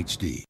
HD.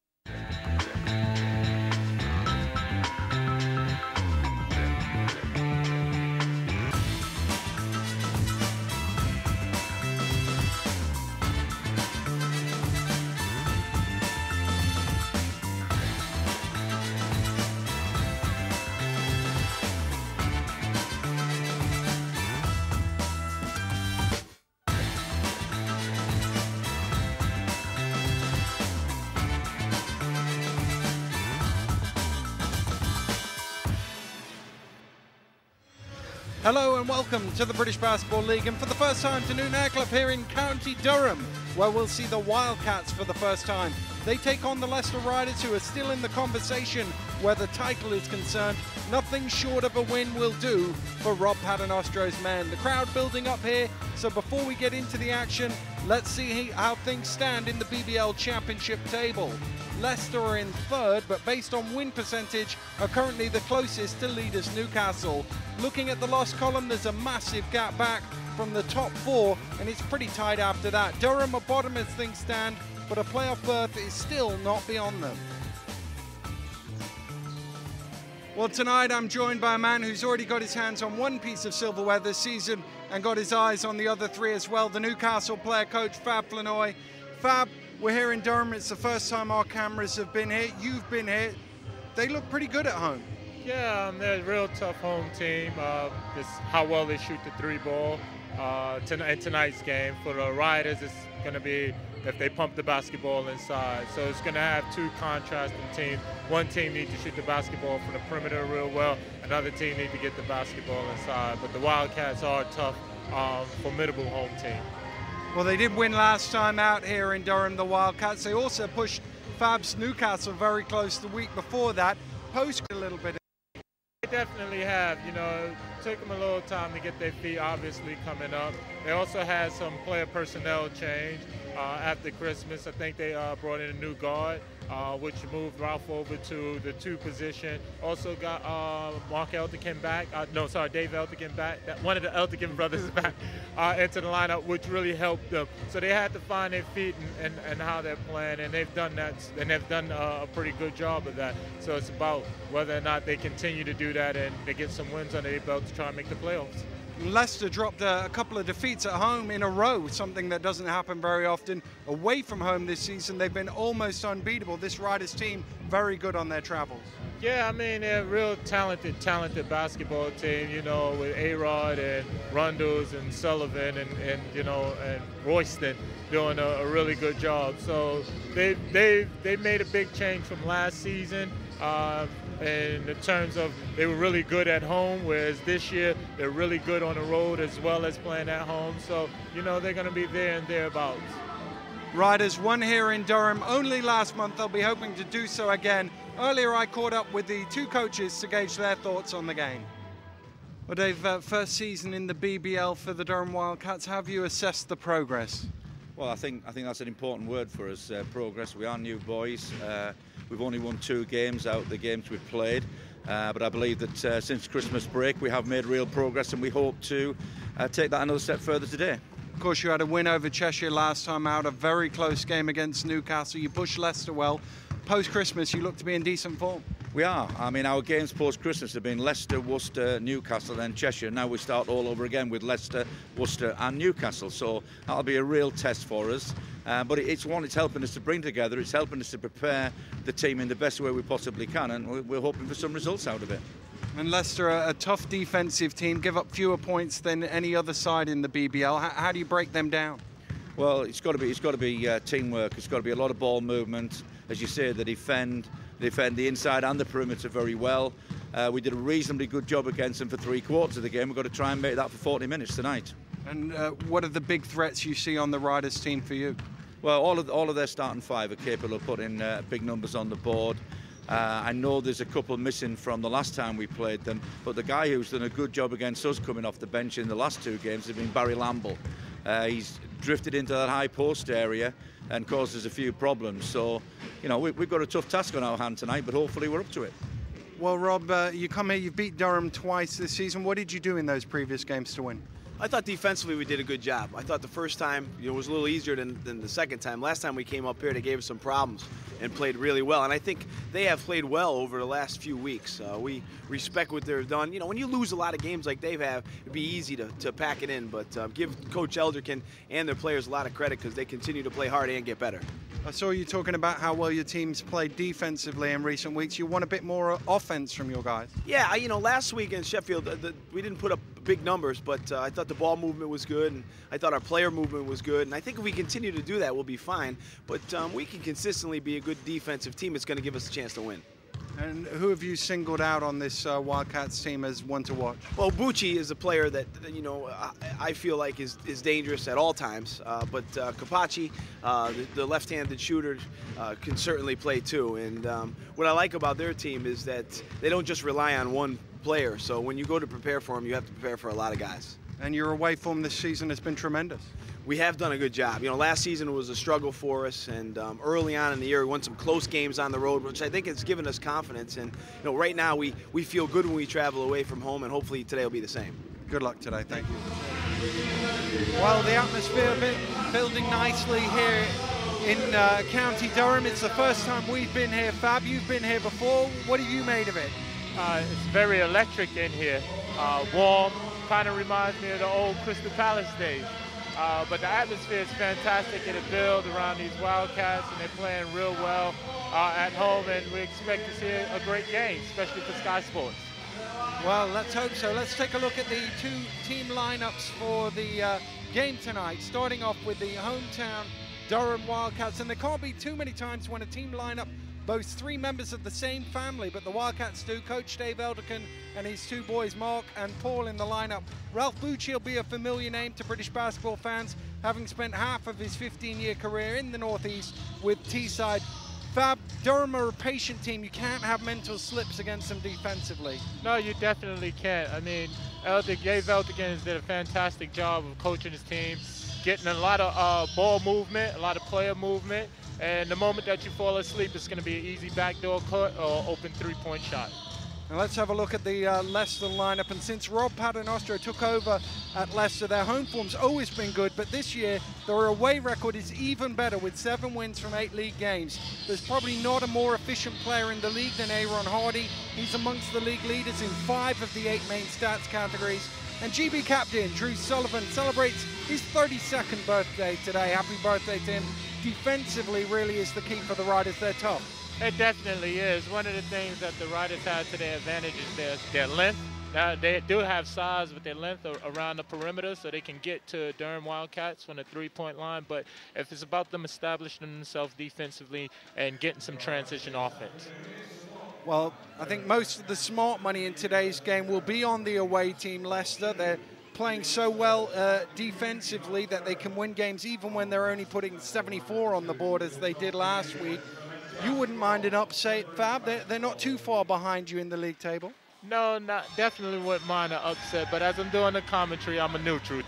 Hello and welcome to the British Basketball League, and for the first time to Newton Aycliffe here in County Durham, where we'll see the Wildcats for the first time. They take on the Leicester Riders, who are still in the conversation where the title is concerned. Nothing short of a win will do for Rob Paternostro's men. The crowd building up here, so before we get into the action, let's see how things stand in the BBL Championship table. Leicester are in third, but based on win percentage, are currently the closest to leaders Newcastle. Looking at the loss column, there's a massive gap back from the top four, and it's pretty tight after that. Durham are bottom as things stand, but a playoff berth is still not beyond them. Well, tonight I'm joined by a man who's already got his hands on one piece of silverware this season and got his eyes on the other three as well, the Newcastle player coach Fab Flanoy. Fab, we're here in Durham. It's the first time our cameras have been here. You've been here. They look pretty good at home. Yeah, they're a real tough home team. Just how well they shoot the three ball in tonight's game. For the Riders, it's going to be if they pump the basketball inside. So it's going to have two contrasting teams. One team needs to shoot the basketball from the perimeter real well. Another team needs to get the basketball inside. But the Wildcats are a tough, formidable home team. Well, they did win last time out here in Durham, the Wildcats. They also pushed Fab's Newcastle very close the week before that. Post a little bit. They definitely have. You know, it took them a little time to get their feet obviously coming up. They also had some player personnel change after Christmas. I think they brought in a new guard, which moved Ralph over to the 2 position. Also got Dave Eltikin back. One of the Eltikin brothers is back into the lineup, which really helped them. So they had to find their feet and how they're playing, and they've done that, and they've done a pretty good job of that. So it's about whether or not they continue to do that and they get some wins under their belt to try and make the playoffs. Leicester dropped a couple of defeats at home in a row, something that doesn't happen very often. Away from home this season, they've been almost unbeatable. This Riders team, very good on their travels. Yeah, I mean, they're a real talented basketball team, you know, with A-Rod and Rundles and Sullivan and Royston doing a really good job. So they made a big change from last season. In terms of they were really good at home, whereas this year they're really good on the road as well as playing at home. So, you know, they're going to be there and thereabouts. Riders won here in Durham only last month. They'll be hoping to do so again. Earlier I caught up with the 2 coaches to gauge their thoughts on the game. Well, Dave, first season in the BBL for the Durham Wildcats. How have you assessed the progress? Well, I think that's an important word for us, progress. We are new boys. We've only won 2 games out of the games we've played, but I believe that since Christmas break we have made real progress, and we hope to take that another step further today. Of course, you had a win over Cheshire last time out, a very close game against Newcastle. You pushed Leicester well. Post-Christmas, you look to be in decent form. We are. I mean, our games post-Christmas have been Leicester, Worcester, Newcastle, then Cheshire. Now we start all over again with Leicester, Worcester and Newcastle. So that'll be a real test for us. But it's helping us to bring together. It's helping us to prepare the team in the best way we possibly can. And we're hoping for some results out of it. And Leicester are a tough defensive team, give up fewer points than any other side in the BBL. How do you break them down? Well, it's got to be teamwork. It's got to be a lot of ball movement. As you say, they defend the inside and the perimeter very well. We did a reasonably good job against them for 3/4 of the game. We've got to try and make that for 40 minutes tonight. And what are the big threats you see on the Riders team for you? Well, all of their starting 5 are capable of putting big numbers on the board. I know there's a couple missing from the last time we played them, but the guy who's done a good job against us coming off the bench in the last 2 games has been Barry Lamble. He's drifted into that high post area and caused us a few problems. So, you know, we've got a tough task on our hand tonight, but hopefully we're up to it. Well, Rob, you come here, you've beat Durham twice this season. What did you do in those previous games to win? I thought defensively we did a good job. I thought the first time was a little easier than the second time. Last time we came up here, they gave us some problems and played really well. And I think they have played well over the last few weeks. We respect what they've done. When you lose a lot of games like they have, it'd be easy to pack it in. But give Coach Elderkin and their players a lot of credit because they continue to play hard and get better. I saw you talking about how well your team's played defensively in recent weeks. You want a bit more offense from your guys. Yeah, last week in Sheffield, we didn't put up big numbers, but I thought the ball movement was good, and I thought our player movement was good. And I think if we continue to do that, we'll be fine. But we can consistently be a good defensive team. It's going to give us a chance to win. And who have you singled out on this Wildcats team as one to watch? Well, Bucci is a player that, I feel like is dangerous at all times. But Capaci, the left-handed shooter, can certainly play too. And what I like about their team is that they don't just rely on one player. So when you go to prepare for them, you have to prepare for a lot of guys. And your away form this season has been tremendous. We have done a good job. Last season was a struggle for us, and early on in the year we won some close games on the road, which I think has given us confidence. And right now we feel good when we travel away from home, and hopefully today will be the same. Good luck today. Thank you. Well, the atmosphere building nicely here in County Durham. It's the first time we've been here. Fab, you've been here before. What have you made of it? It's very electric in here. Warm, kind of reminds me of the old Crystal Palace days. But the atmosphere is fantastic. It'll build around these Wildcats, and they're playing real well at home, and we expect to see a great game, especially for Sky Sports. Well, let's hope so. Let's take a look at the two team lineups for the game tonight, starting off with the hometown Durham Wildcats. And there can't be too many times when a team lineup boasts three members of the same family, but the Wildcats do. Coach Dave Elderkin and his two boys, Mark and Paul, in the lineup. Ralph Bucci will be a familiar name to British basketball fans, having spent half of his 15-year career in the Northeast with Teesside. Fab, Durham are a patient team. You can't have mental slips against them defensively. No, you definitely can't. I mean, Dave Elderkin has did a fantastic job of coaching his team, getting a lot of ball movement, a lot of player movement. And the moment that you fall asleep, it's going to be an easy backdoor cut or open three-point shot. Now let's have a look at the Leicester lineup. And since Rob Paternoster took over at Leicester, their home form's always been good, but this year their away record is even better with 7 wins from 8 league games. There's probably not a more efficient player in the league than Aaron Hardy. He's amongst the league leaders in 5 of the 8 main stats categories. And GB captain Drew Sullivan celebrates his 32nd birthday today. Happy birthday to him. Defensively really is the key for the Riders. They're tough. It definitely is. One of the things that the Riders have to their advantage is their length. Now, they do have size with their length around the perimeter, so they can get to Durham Wildcats from the three-point line. But if it's about them establishing themselves defensively and getting some transition offense. Well, I think most of the smart money in today's game will be on the away team, Leicester. They're playing so well defensively that they can win games even when they're only putting 74 on the board as they did last week. You wouldn't mind an upset, Fab? They're not too far behind you in the league table. No, definitely wouldn't mind an upset, but as I'm doing the commentary, I'm a neutral,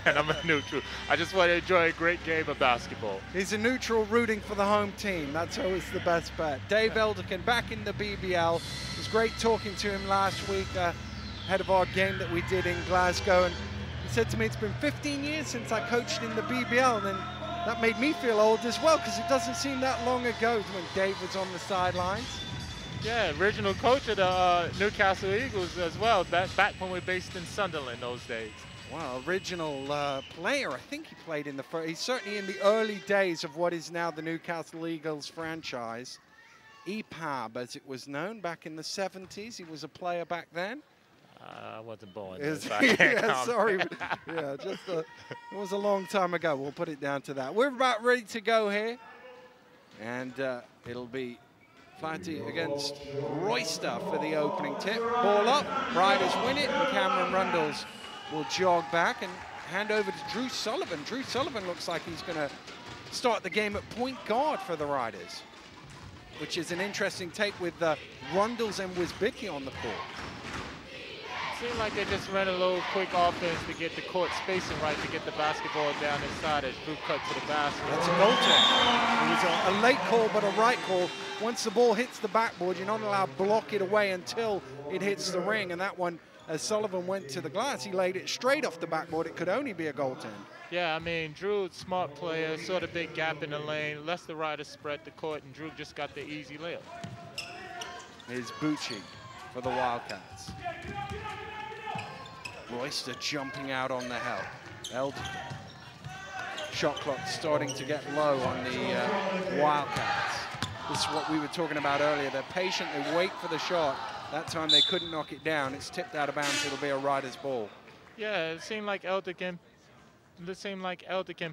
and I'm a neutral. I just want to enjoy a great game of basketball. He's a neutral rooting for the home team. That's always the best bet. Dave Elderkin back in the BBL. It was great talking to him last week ahead of our game that we did in Glasgow, and he said to me, it's been 15 years since I coached in the BBL, and that made me feel old as well, because it doesn't seem that long ago when Dave was on the sidelines. Yeah, original coach of the Newcastle Eagles as well, back when we were based in Sunderland those days. Wow, original player. I think he played in the first, he's certainly in the early days of what is now the Newcastle Eagles franchise. EPAB, as it was known back in the 70s. He was a player back then. I wasn't born. Yeah, sorry. Yeah, it was a long time ago. We'll put it down to that. We're about ready to go here. And it'll be Flatty against Royster for the opening tip. Ball up, Riders win it, and Cameron Rundles will jog back and hand over to Drew Sullivan. Drew Sullivan looks like he's going to start the game at point guard for the Riders, which is an interesting take with Rundles and Wisbicki on the court. Seemed like they just ran a little quick offense to get the court spacing right, to get the basketball down inside as Drew cut to the basket. That's a goaltend. It was a late call, but a right call. Once the ball hits the backboard, you're not allowed to block it away until it hits the ring, and that one as Sullivan went to the glass, he laid it straight off the backboard. It could only be a goaltend. Yeah, I mean, Drew, smart player, saw the big gap in the lane, Leicester riders spread the court, and Drew just got the easy layup. Here's Bucci for the Wildcats. Royster jumping out on the help. Shot clock starting to get low on the Wildcats. This is what we were talking about earlier. They're patient, they wait for the shot. That time they couldn't knock it down. It's tipped out of bounds, it'll be a rider's ball. Yeah, it seemed like Elderkin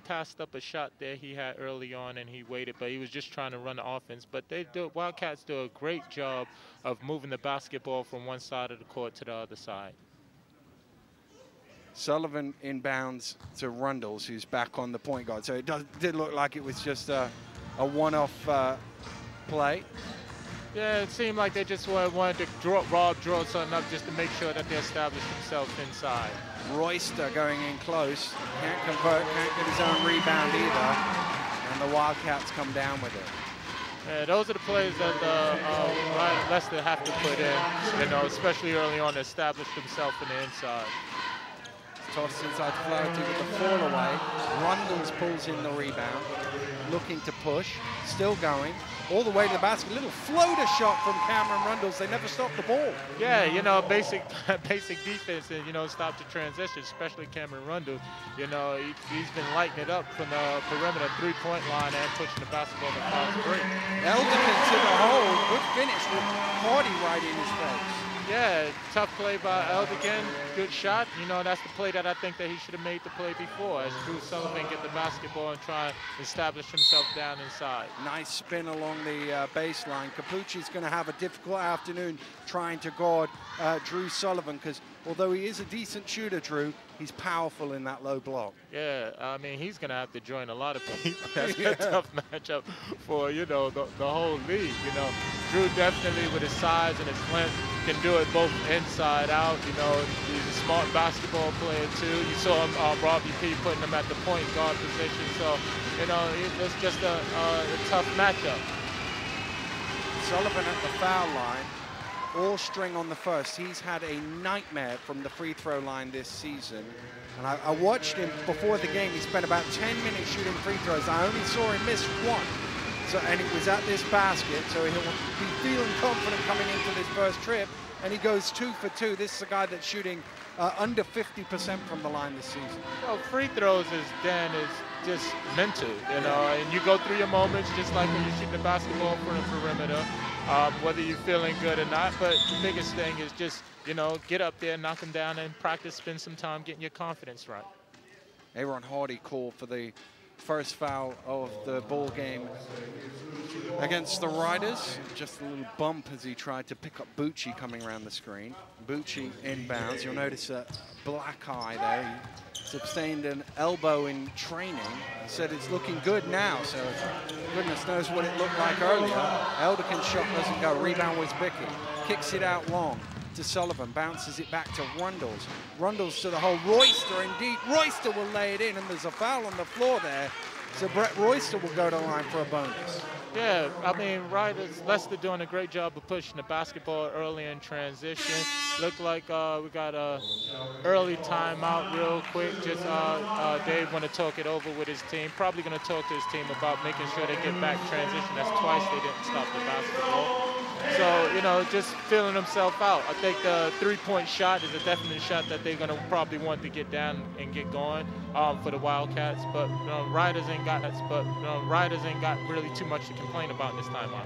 passed up a shot there he had early on, and he waited, but he was just trying to run the offense. But Wildcats do a great job of moving the basketball from one side of the court to the other side. Sullivan inbounds to Rundles, who's back on the point guard. So it did look like it was just a one-off play. Yeah, it seemed like they just wanted to draw something up just to make sure that they established themselves inside. Royster going in close, can't convert, can't get his own rebound either, and the Wildcats come down with it. Yeah, those are the plays that Leicester have to put in, especially early on to establish themselves in the inside. Tossed inside to Flaherty with the fall away. Rundles pulls in the rebound, looking to push, still going, all the way to the basket. Little floater shot from Cameron Rundles. They never stopped the ball. Yeah, basic defense and, stop the transition, especially Cameron Rundles. He's been lighting it up from the perimeter, three-point line, and pushing the basketball across the break. Elderkin to the hole. Good finish with Hardy right in his face. Yeah, tough play by Elderkin. Good shot. That's the play that I think that he should have made the play before, as Drew Sullivan get the basketball and try and establish himself down inside. Nice spin along the baseline. Capucci's going to have a difficult afternoon trying to guard Drew Sullivan, because although he is a decent shooter, Drew, he's powerful in that low block. Yeah, I mean, he's going to have to join a lot of people. That's a tough matchup for, the whole league. Drew definitely, with his size and his length, can do it both inside out. He's a smart basketball player too. You saw him, Robbie P, putting him at the point guard position. So, it's just a tough matchup. Sullivan at the foul line, all string on the first. He's had a nightmare from the free throw line this season. And I watched him before the game. He spent about 10 minutes shooting free throws. I only saw him miss one. And it was at this basket, so he'll be feeling confident coming into this first trip, and he goes 2 for 2. This is a guy that's shooting under 50% from the line this season. Well, free throws is just mental, and you go through your moments just like when you're shooting the basketball from the perimeter, whether you're feeling good or not. But the biggest thing is just, get up there, knock them down, and practice, spend some time getting your confidence right. Aaron Hardy called for the first foul of the ball game against the Riders. Just a little bump as he tried to pick up Bucci coming around the screen. Bucci inbounds. You'll notice a black eye there. He sustained an elbow in training. He said it's looking good now, so goodness knows what it looked like earlier. Elderkin's shot doesn't go. Rebound was Bicky. Kicks it out long to Sullivan, bounces it back to Rundles. Rundles to the hole. Royster, indeed. Royster will lay it in, and there's a foul on the floor there. So Brett Royster will go to the line for a bonus. Yeah, I mean, Leicester doing a great job of pushing the basketball early in transition. Looked like we got a early timeout real quick. Just Dave want to talk it over with his team. Probably going to talk to his team about making sure they get back transition. That's twice they didn't stop the basketball. So, just feeling himself out. I think the three-point shot is a definite shot that they're going to probably want to get down and get going for the Wildcats. But Riders ain't got really too much to complain about this time out.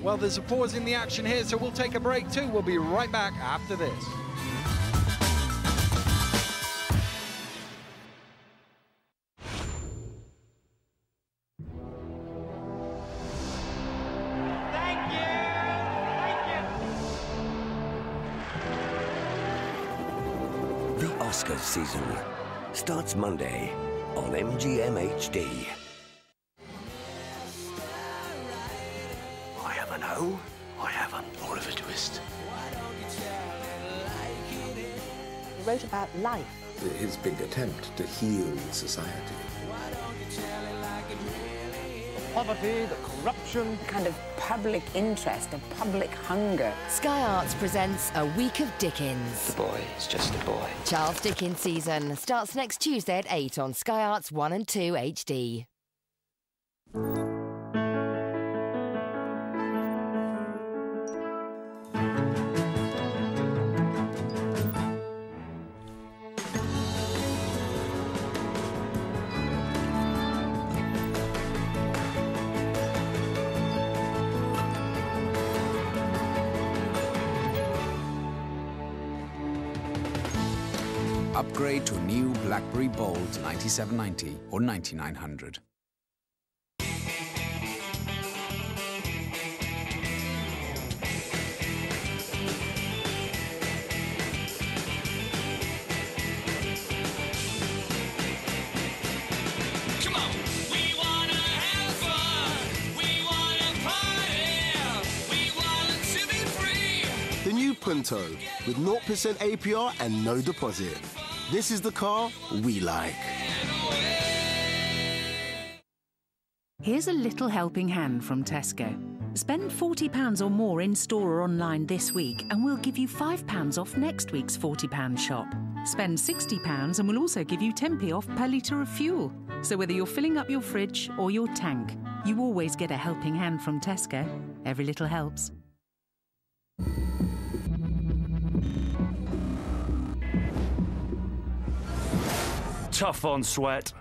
Well, there's a pause in the action here, so we'll take a break too. We'll be right back after this. The Oscars season starts Monday on MGM HD. I have an O, I have an Oliver Twist. He wrote about life. His big attempt to heal society. poverty, the corruption. A kind of public interest, a public hunger. Sky Arts presents A Week of Dickens. The boy is just a boy. Charles Dickens season starts next Tuesday at 8 on Sky Arts 1 and 2 HD. Upgrade to a new BlackBerry Bold 9790 or 9900. Come on, we wanna have fun, we wanna party, we want to be free. The new Punto with 0% APR and no deposit. This is the car we like. Here's a little helping hand from Tesco. Spend £40 or more in store or online this week and we'll give you £5 off next week's £40 shop. Spend £60 and we'll also give you 10p off per litre of fuel. So whether you're filling up your fridge or your tank, you always get a helping hand from Tesco. Every little helps. Tough on sweat,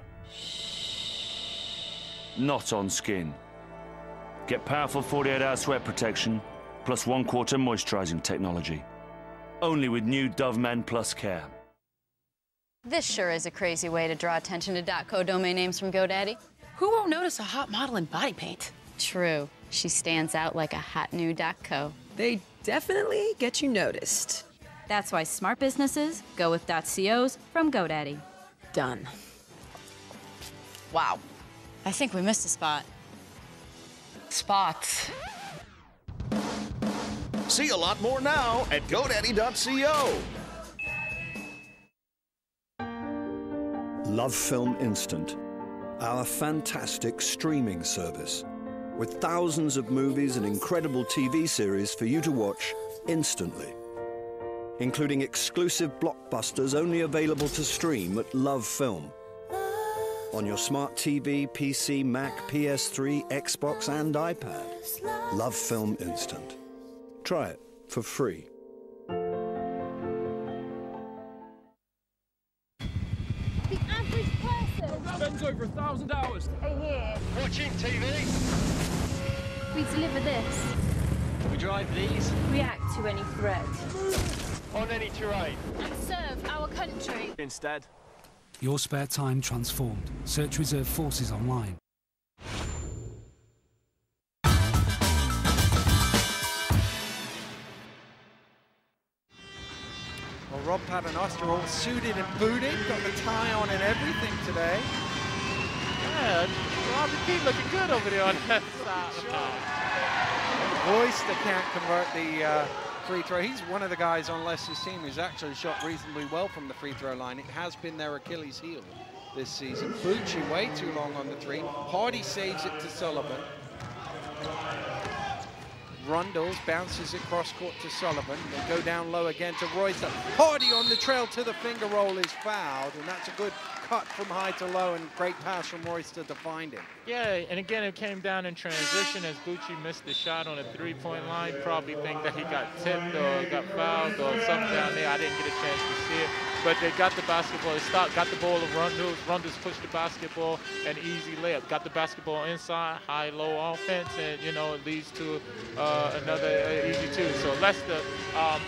not on skin. Get powerful 48-hour sweat protection plus 1/4 moisturizing technology. Only with new Dove Men Plus Care. This sure is a crazy way to draw attention to .co domain names from GoDaddy. Who won't notice a hot model in body paint? True. She stands out like a hot new .co. They definitely get you noticed. That's why smart businesses go with .cos from GoDaddy. Done. Wow. I think we missed a spot. Spots. See a lot more now at GoDaddy.co. Love Film Instant, our fantastic streaming service, with thousands of movies and incredible TV series for you to watch instantly, including exclusive blockbusters only available to stream at Love Film. On your smart TV, PC, Mac, PS3, Xbox and iPad. Love Film Instant. Try it for free. The average person spends over 1,000 hours a year watching TV. We deliver this. We drive these. React to any threat. On any terrain. And serve our country. Instead. Your spare time transformed. Search Reserve Forces online. Well, Rob Paternoster all suited and booted, got the tie on and everything today. Yeah, Robbie Pete looking good over there on that side. Royster can't convert the free throw. He's one of the guys on Leicester's team who's actually shot reasonably well from the free throw line. It has been their Achilles heel this season. Bucci way too long on the three. Hardy saves it to Sullivan. Rundles bounces it cross court to Sullivan. They go down low again to Royster. Hardy on the trail to the finger roll is fouled, and that's a good cut from high to low and great pass from Royster to find him. Yeah, and again, it came down in transition as Bucci missed the shot on a three-point line. Probably think that he got tipped or got fouled or something down there. I didn't get a chance to see it. But they got the basketball, got the ball of Rundles. Rundles pushed the basketball, an easy layup. Got the basketball inside, high-low offense, and, you know, it leads to another easy two. So Leicester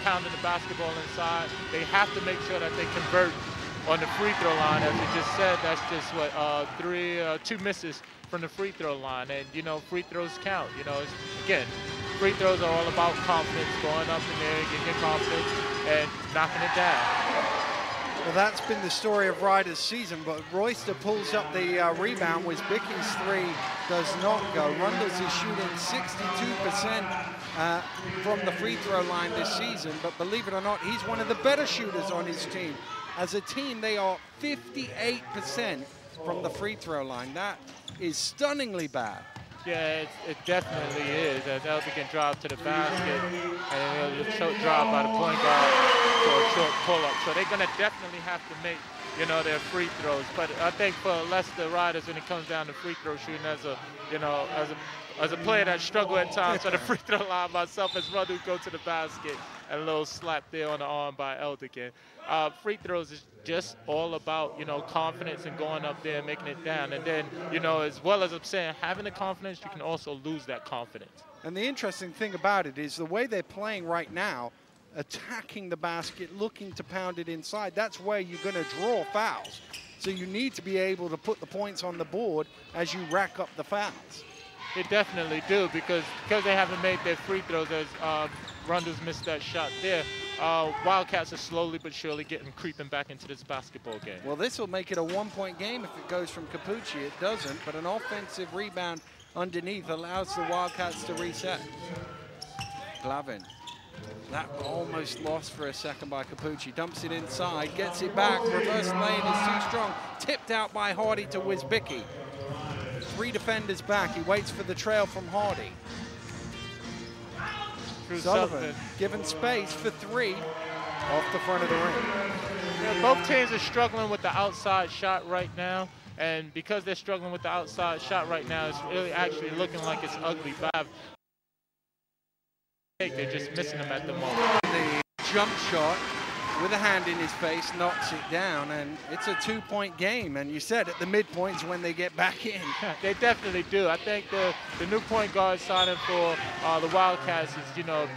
pounding the basketball inside. They have to make sure that they convert on the free throw line. As you just said, that's just what, two misses from the free throw line. And, you know, free throws count. You know, again, free throws are all about confidence, going up in there, getting your confidence, and knocking it down. Well, that's been the story of Ryder's season, but Royster pulls up the rebound, which Bickey's three does not go. Rundles is shooting 62% from the free throw line this season, but believe it or not, he's one of the better shooters on his team. As a team, they are 58% from the free throw line. That is stunningly bad. Yeah, it definitely is. As Elder can drive to the basket, and it'll short drive by the point guard for a short pull-up. So they're going to definitely have to make, you know, their free throws. But I think for Leicester Riders, when it comes down to free throw shooting, as a player that struggle at times on the free throw line myself as well, who go to the basket, and a little slap there on the arm by Elderkin. Free throws is just all about, you know, confidence and going up there and making it down. And then, you know, as well as I'm saying, having the confidence, you can also lose that confidence. And the interesting thing about it is the way they're playing right now, attacking the basket, looking to pound it inside, that's where you're going to draw fouls. So you need to be able to put the points on the board as you rack up the fouls. They definitely do, because they haven't made their free throws, as Rundles missed that shot there. Wildcats are slowly but surely creeping back into this basketball game. Well, this will make it a one-point game if it goes from Capucci. It doesn't, but an offensive rebound underneath allows the Wildcats to reset. Glavin. That almost lost for a second by Capucci. Dumps it inside, gets it back. Reverse lane is too strong. Tipped out by Hardy to Wisbicki. 3 defenders back. He waits for the trail from Hardy. Sullivan given space for 3 off the front of the ring. Yeah, both teams are struggling with the outside shot right now. And because they're struggling with the outside shot right now, it's really actually looking like it's ugly. But they're just missing them at the moment. The jump shot with a hand in his face knocks it down, and it's a 2-point game. And you said at the midpoints when they get back in. They definitely do. I think the new point guard signing for the Wildcats is, you know, a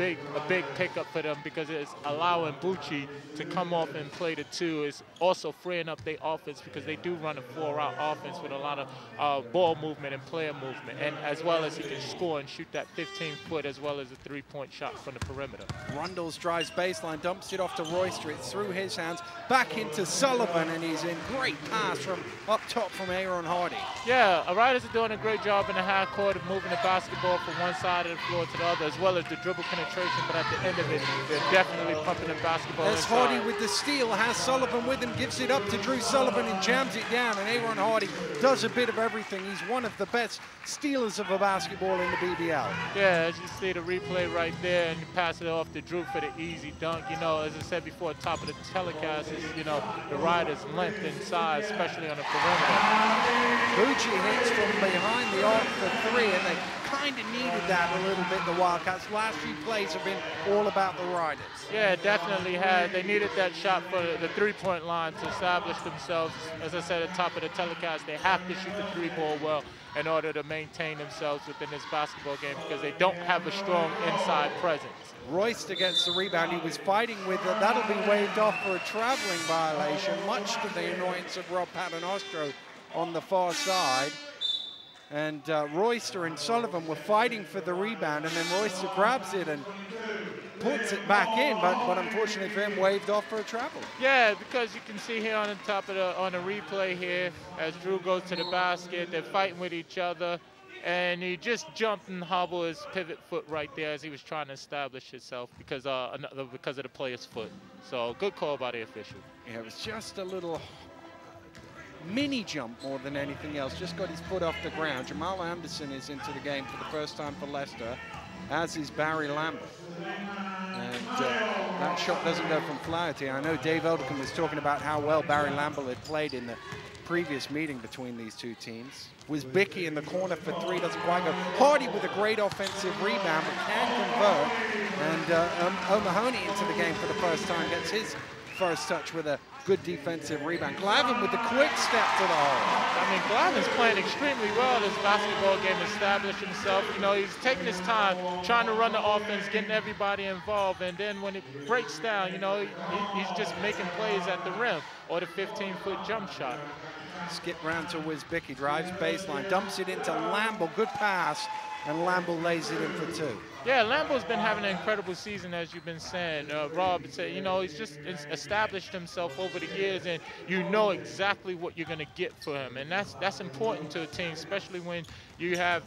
big pickup for them, because it's allowing Bucci to come off and play the 2. It's also freeing up their offense, because they do run a 4-route offense with a lot of ball movement and player movement, and as well as he can score and shoot that 15-foot as well as a 3-point shot from the perimeter. Rundles drives baseline, dumps it off to Royster. It's through his hands, back into Sullivan, and he's in. Great pass from up top from Aaron Hardy. Yeah, Riders are doing a great job in the half court of moving the basketball from one side of the floor to the other, as well as the dribble penetration, but at the end of it, they're definitely pumping the basketball There's inside. Hardy with the steal, has Sullivan with him, gives it up to Drew Sullivan and jams it down, and Aaron Hardy does a bit of everything. He's one of the best stealers of a basketball in the BBL. Yeah, as you see the replay right there, and you pass it off to Drew for the easy dunk. You know, as I said before, top of the telecast is, you know, the Riders' length and size, especially on the perimeter. Bucci hits from behind the arc for 3, and they kind of needed that a little bit, the Wildcats. Last few plays have been all about the Riders. Yeah, definitely had. They needed that shot for the 3-point line to establish themselves. As I said at the top of the telecast, they have to shoot the 3-ball well in order to maintain themselves within this basketball game, because they don't have a strong inside presence. Royster gets the rebound. He was fighting with it. That'll be waved off for a traveling violation, much to the annoyance of Rob Paternostro on the far side. And Royster and Sullivan were fighting for the rebound, and then Royster grabs it and puts it back in, but unfortunately for him, waved off for a travel. Yeah, because you can see here on the top of on the replay here, as Drew goes to the basket, they're fighting with each other, and he just jumped and hobbled his pivot foot right there as he was trying to establish himself because of the player's foot. So good call by the official. Yeah, it was just a little mini jump more than anything else. Just got his foot off the ground. Jamal Anderson is into the game for the first time for Leicester, as is Barry Lambert. And that shot doesn't go from Flaherty. I know Dave Elderkin was talking about how well Barry Lambert had played in the previous meeting between these two teams. Wisbicki in the corner for 3, doesn't quite go. Hardy with a great offensive rebound, but can convert. And O'Mahony into the game for the first time, gets his first touch with a good defensive rebound. Glavin with the quick step to the hole. I mean, Glavin's playing extremely well this basketball game, established himself. You know, he's taking his time, trying to run the offense, getting everybody involved, and then when it breaks down, you know, he's just making plays at the rim or the 15-foot jump shot. Skip round to Wisbicki, drives baseline, dumps it into Lamble. Good pass and Lamble lays it in for 2. Yeah, Lambo's been having an incredible season, as you've been saying. Rob said, you know, he's just established himself over the years, and you know exactly what you're going to get for him, and that's important to a team, especially when you have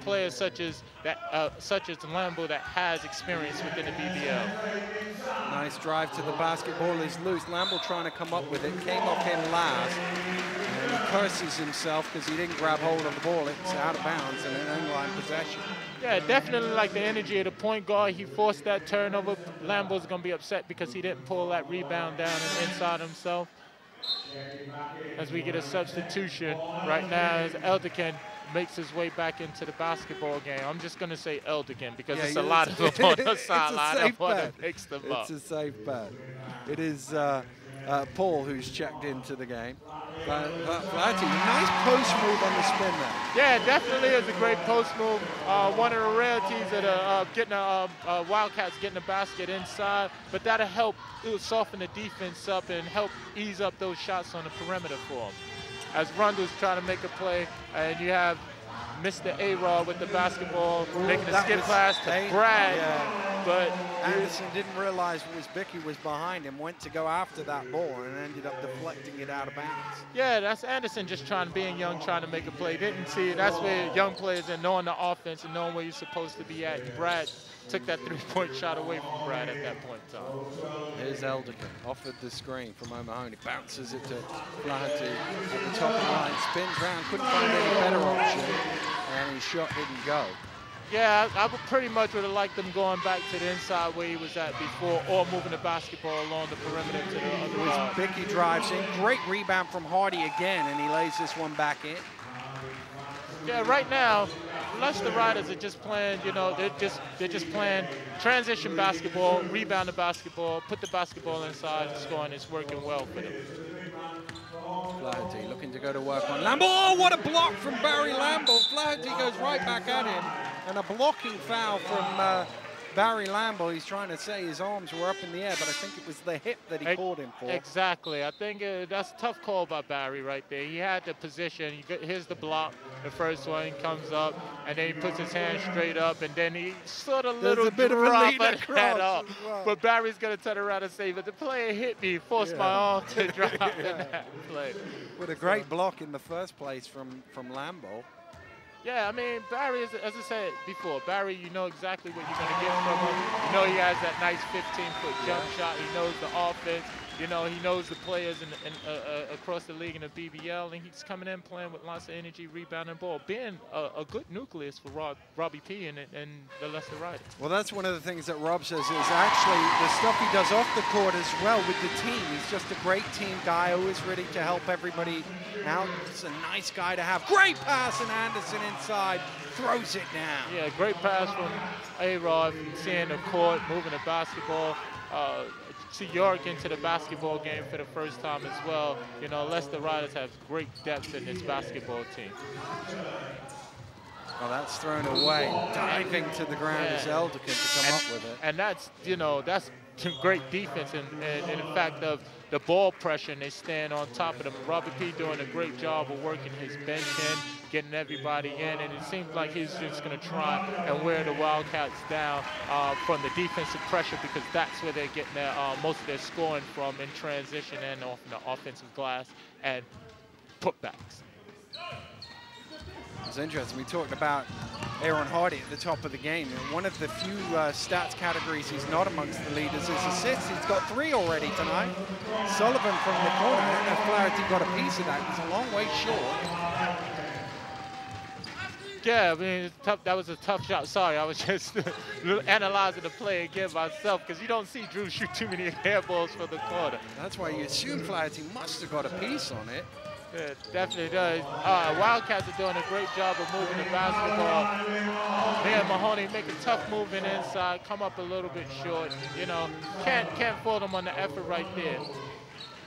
players such as Lambo that has experience within the BBL. Nice drive to the basketball is loose. Lamble trying to come up with it, came off him last, and he curses himself because he didn't grab hold of the ball. It's out of bounds and an in-line possession. Yeah, definitely like the energy of the point guard. He forced that turnover. Lambo's going to be upset because he didn't pull that rebound down and inside himself. As we get a substitution right now, as Elderkin makes his way back into the basketball game. I'm just going to say Elderkin because it's a lot of them on the sideline. I want to mix them up. It's a safe bet. It is Paul who's checked into the game. Flaherty, nice post move on the spin there. Yeah, definitely is a great post move. One of the rarities of getting Wildcats getting the basket inside, but that'll help soften the defense up and help ease up those shots on the perimeter for them. As Rundle's trying to make a play, and you have Mr. A-Rod with the basketball, making a skip pass to Brad. Yeah. But Anderson didn't realize Wisbicki was behind him, went to go after that ball, and ended up deflecting it out of bounds. Yeah, that's Anderson just being young, trying to make a play. Didn't see it. That's where young players and knowing the offense and knowing where you're supposed to be at. And Brad took that three-point shot away from Brad at that point in time. Here's Elderkin, offered the screen from O'Mahony, bounces it to Flaherty at the top of the line, spins round, couldn't find any better option, and his shot didn't go. Yeah, I would pretty much would have liked them going back to the inside where he was at before, or moving the basketball along the perimeter to the other side. Wisbicki drives in, great rebound from Hardy again, and he lays this one back in. Yeah, right now, Leicester Riders are just playing, you know, they're just playing transition basketball, rebound the basketball, put the basketball inside and score, and it's working well for them. Flaherty looking to go to work on Lamble. Oh, what a block from Barry Lamble. Flaherty goes right back at him, and a blocking foul from Barry Lamble. He's trying to say his arms were up in the air, but I think it was the hip that he called him for. Exactly. I think that's a tough call by Barry right there. He had the position. Here's the block. The first one comes up, and then he puts his hand straight up, and then he sort of There's a bit of a lead head up. well. But Barry's going to turn around and say, but the player hit me, forced my arm to drop in that play. With a great block in the first place from Lamble. Yeah, I mean, Barry, as I said before, Barry, you know exactly what you're going to get from him. You know he has that nice 15-foot jump shot. He knows the offense. You know, he knows the players across the league in the BBL, and he's coming in playing with lots of energy, rebounding ball, being a good nucleus for Robbie P and the Leicester Riders. Well, that's one of the things that Rob says is actually the stuff he does off the court as well with the team. He's just a great team guy, always ready to help everybody out. He's a nice guy to have. Great pass, and Anderson inside throws it down. Yeah, great pass from A-Rod, seeing the court, moving the basketball. See York into the basketball game for the first time as well. You know, Leicester Riders have great depth in this basketball team. Well, that's thrown away. Diving to the ground is Elderkin to come up with it. And that's, you know, that's great defense and in fact of the ball pressure, and they stand on top of them. Robbie P doing a great job of working his bench in, getting everybody in, and it seems like he's just going to try and wear the Wildcats down from the defensive pressure, because that's where they're getting most of their scoring from in transition and off the offensive glass and putbacks. It's interesting. We talked about Aaron Hardy at the top of the game. And one of the few stats categories he's not amongst the leaders is assists. He's got 3 already tonight. Sullivan from the corner. I don't know if Flaherty got a piece of that. He's a long way short. Yeah, I mean, it's tough. That was a tough shot. Sorry, I was just analyzing the play again myself, because you don't see Drew shoot too many air balls from the corner. That's why you assume Flaherty must have got a piece on it. Yeah, it definitely does. Wildcats are doing a great job of moving the basketball. Man, Mahoney make a tough moving inside, come up a little bit short. You know, can't fault them on the effort right there.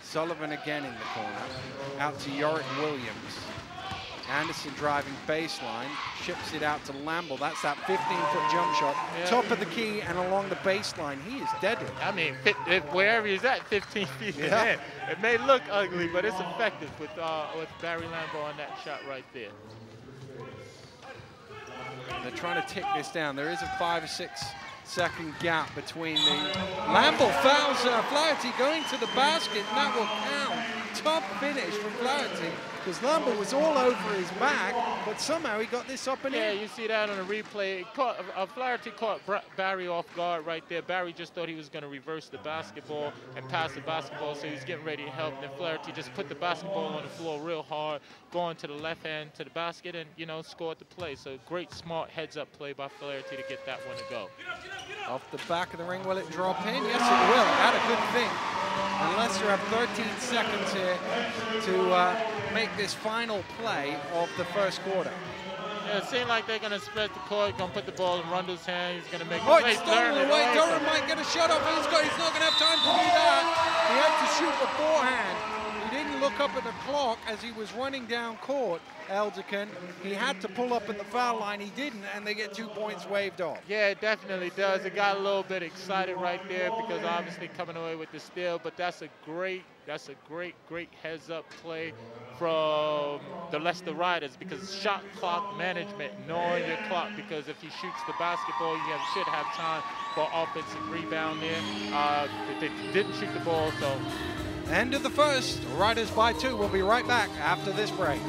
Sullivan again in the corner. Out to Yorick Williams. Anderson driving baseline, ships it out to Lamble. That's that 15-foot jump shot. Yeah. Top of the key and along the baseline. He is deadly. I mean, wherever he's at, 15 feet in. It may look ugly, but it's effective with Barry Lamble on that shot right there. They're trying to tick this down. There is a 5 or 6 second gap between the... Lamble fouls Flaherty going to the basket, and that will count. Top finish from Flaherty, because Lamble was all over his back, but somehow he got this up and in. Yeah, you see that on a replay. Flaherty caught Barry off guard right there. Barry just thought he was going to reverse the basketball and pass the basketball, so he was getting ready to help. And then Flaherty just put the basketball on the floor real hard, going to the left hand to the basket, and, you know, scored the play. So great, smart heads-up play by Flaherty to get that one to go. Off the back of the ring, will it drop in? Yes, it will. Had a good thing. And Leicester have 13 seconds here to make this final play of the first quarter. Yeah, it seemed like they're going to spread the court, going to put the ball in Rundle's hand. He's going to make Oh, the it's stolen away. Durham might get a shot off. He's not going to have time to do that. He had to shoot beforehand. He didn't look up at the clock as he was running down court, Elderkin. He had to pull up at the foul line. He didn't, and they get 2 points waved off. Yeah, it definitely does. It got a little bit excited right there because obviously coming away with the steal, but that's a great heads-up play from the Leicester Riders, because shot clock management, knowing your clock, because if he shoots the basketball, you should have time for offensive rebound there. They didn't shoot the ball, so... End of the first. Riders by 2. We'll be right back after this break.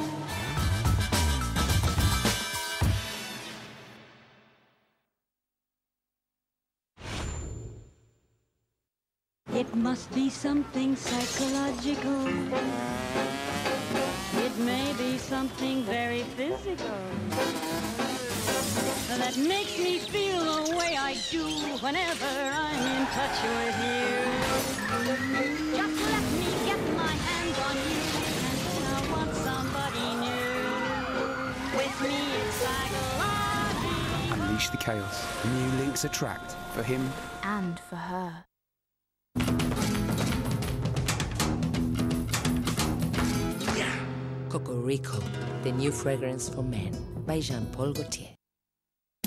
It must be something psychological. It may be something very physical that makes me feel the way I do whenever I'm in touch with you. Just let me get my hands on you, and then I want somebody new. With me it's psychology. Unleash the chaos. New links attract for him And for her. Cocorico, the new fragrance for men by Jean-Paul Gaultier.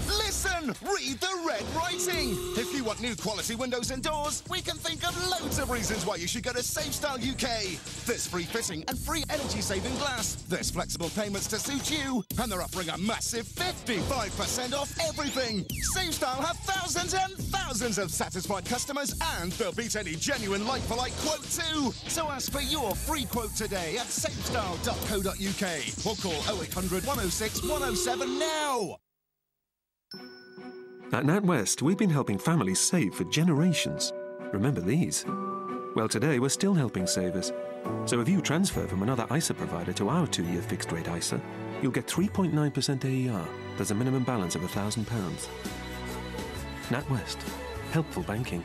Listen! Read the red writing! If you want new quality windows and doors, we can think of loads of reasons why you should go to SafeStyle UK. There's free fitting and free energy-saving glass. There's flexible payments to suit you. And they're offering a massive 55% off everything. SafeStyle have thousands and thousands of satisfied customers, and they'll beat any genuine like-for-like quote too. So ask for your free quote today at safestyle.co.uk or call 0800 106 107 now. At NatWest, we've been helping families save for generations. Remember these? Well, today we're still helping savers. So if you transfer from another ISA provider to our 2-year fixed-rate ISA, you'll get 3.9% AER. There's a minimum balance of £1,000. NatWest. Helpful banking.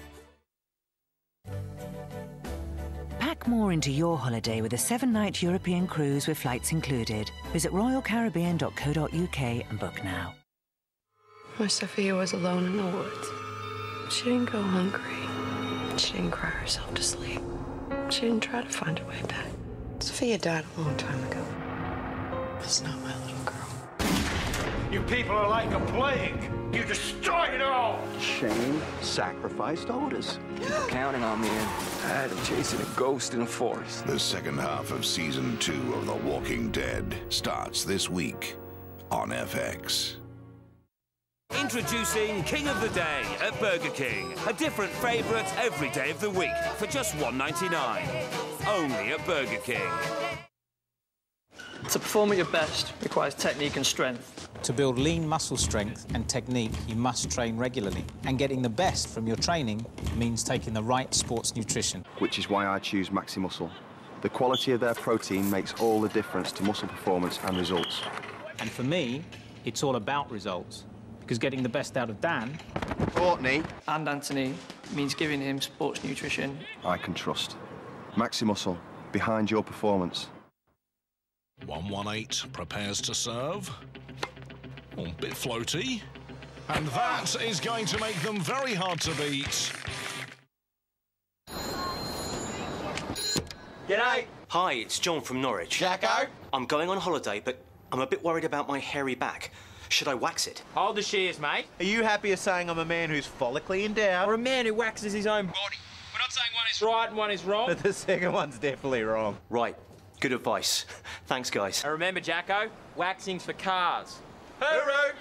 Pack more into your holiday with a 7-night European cruise with flights included. Visit royalcaribbean.co.uk and book now. My Sophia was alone in the woods. She didn't go hungry. She didn't cry herself to sleep. She didn't try to find her way back. Sophia died a long time ago. It's not my little girl. You people are like a plague. You destroyed it all. Shane sacrificed Otis. People counting on me, and I had him chasing a ghost in a forest. The second half of Season 2 of The Walking Dead starts this week on FX. Introducing King of the Day at Burger King. A different favourite every day of the week for just $1.99. Only at Burger King. To perform at your best requires technique and strength. To build lean muscle strength and technique, you must train regularly. And getting the best from your training means taking the right sports nutrition. Which is why I choose Maximuscle. The quality of their protein makes all the difference to muscle performance and results. And for me, it's all about results. Because getting the best out of Dan, Courtney, and Anthony means giving him sports nutrition I can trust. Maximuscle, behind your performance. 118 prepares to serve. Oh, a bit floaty. And that is going to make them very hard to beat. G'day. Hi, it's John from Norwich. Jacko? I'm going on holiday, but I'm a bit worried about my hairy back. Should I wax it? Hold the shears, mate. Are you happier saying I'm a man who's follically endowed? Or a man who waxes his own body? We're not saying one is right and one is wrong. But the second one's definitely wrong. Right. Good advice. Thanks, guys. And remember, Jacko, waxing's for cars. Hooroo!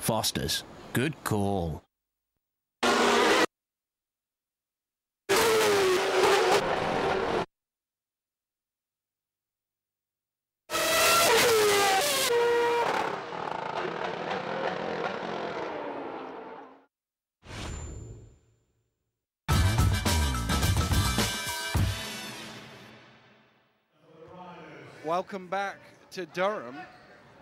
Foster's. Good call. Welcome back to Durham,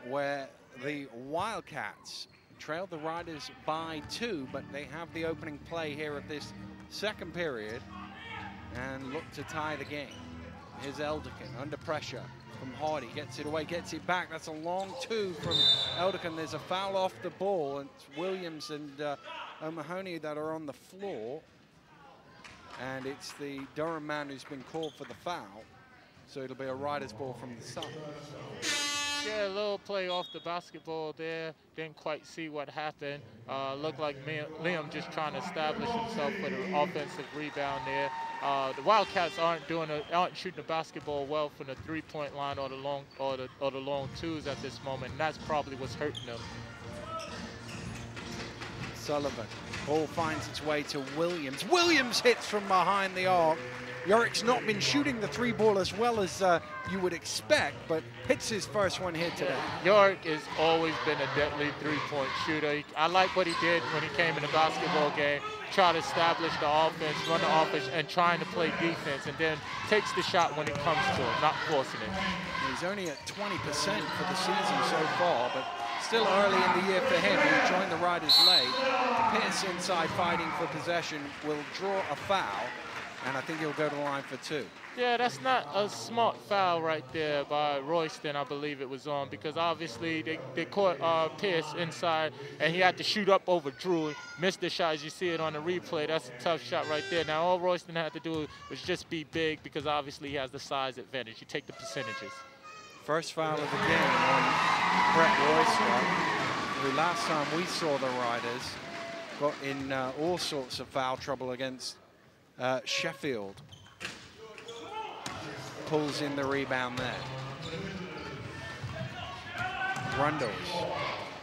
where the Wildcats trail the Riders by 2, but they have the opening play here of this second period and look to tie the game. Here's Elderkin under pressure from Hardy, gets it away, gets it back. That's a long 2 from Elderkin. There's a foul off the ball, and it's Williams and O'Mahony that are on the floor. And it's the Durham man who's been called for the foul. So it'll be a Riders ball from the start. Yeah, a little play off the basketball there. Didn't quite see what happened. Looked like Liam just trying to establish himself with an offensive rebound there. The Wildcats aren't shooting the basketball well from the three-point line or the long twos at this moment. And that's probably what's hurting them. Sullivan, ball finds its way to Williams. Williams hits from behind the arc. Yorick's not been shooting the 3-ball as well as you would expect, but hits his first one here today. Yorick has always been a deadly 3-point shooter. I like what he did when he came in the basketball game, try to establish the offense, run the offense, and trying to play defense, and then takes the shot when it comes to it, not forcing it. He's only at 20% for the season so far, but still early in the year for him. He joined the Riders late. Pierce inside fighting for possession will draw a foul, and I think he'll go to the line for 2. Yeah, that's not a smart foul right there by Royston, I believe it was on, because obviously they caught Pierce inside, and he had to shoot up over Drew. Missed the shot, as you see it on the replay. That's a tough shot right there. Now, all Royston had to do was just be big, because obviously he has the size advantage. You take the percentages. First foul of the game on Brett Royster, who last time we saw the Riders got in all sorts of foul trouble against Sheffield. Pulls in the rebound there. Rundles.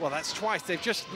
Well, that's twice. They've just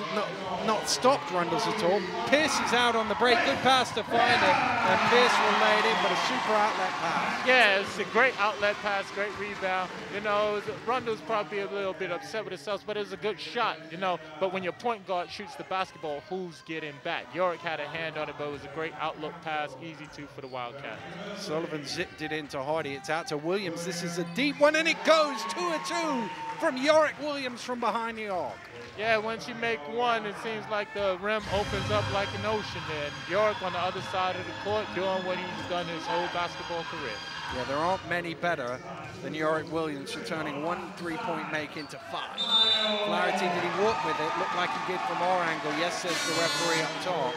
not stopped Rundles at all. Pierce is out on the break. Good pass to find it. And Pierce will lay it in, but a super outlet pass. Yeah, it's a great outlet pass, great rebound. You know, Rundles probably a little bit upset with himself, but it was a good shot, you know. But when your point guard shoots the basketball, who's getting back? Yorick had a hand on it, but it was a great outlook pass, easy 2 for the Wildcats. Sullivan zipped it into Hardy. It's out to Williams. This is a deep one, and it goes 2-2 from Yorick Williams from behind the arc. Yeah, once you make one, it seems like the rim opens up like an ocean there. And Yorick on the other side of the court doing what he's done his whole basketball career. Yeah, there aren't many better than Yorick Williams for turning 1 3-point make into 5. Flaherty, did he walk with it? Looked like he did from our angle. Yes, says the referee up top.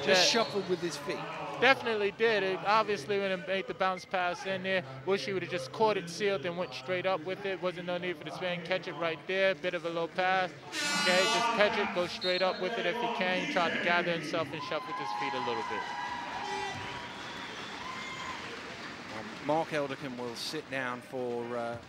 Just shuffled with his feet. Definitely did. It obviously, when it made the bounce pass in there, wish he would have just caught it sealed and went straight up with it. Wasn't no need for the spin. Catch it right there. Bit of a low pass. Okay, just catch it, go straight up with it if he can. He tried to gather himself and shuffle his feet a little bit. Mark Elderkin will sit down for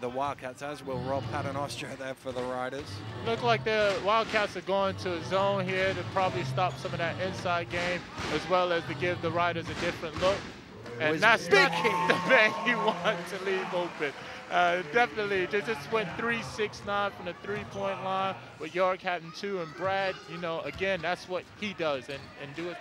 the Wildcats, as will Rob Paternoster there for the Riders. Look like the Wildcats are going to a zone here to probably stop some of that inside game, as well as to give the Riders a different look. And that's not the man you want to leave open. Definitely, they just went 3-6-9 from the 3-point line with Yorick having 2, and Brad, you know, again, that's what he does, and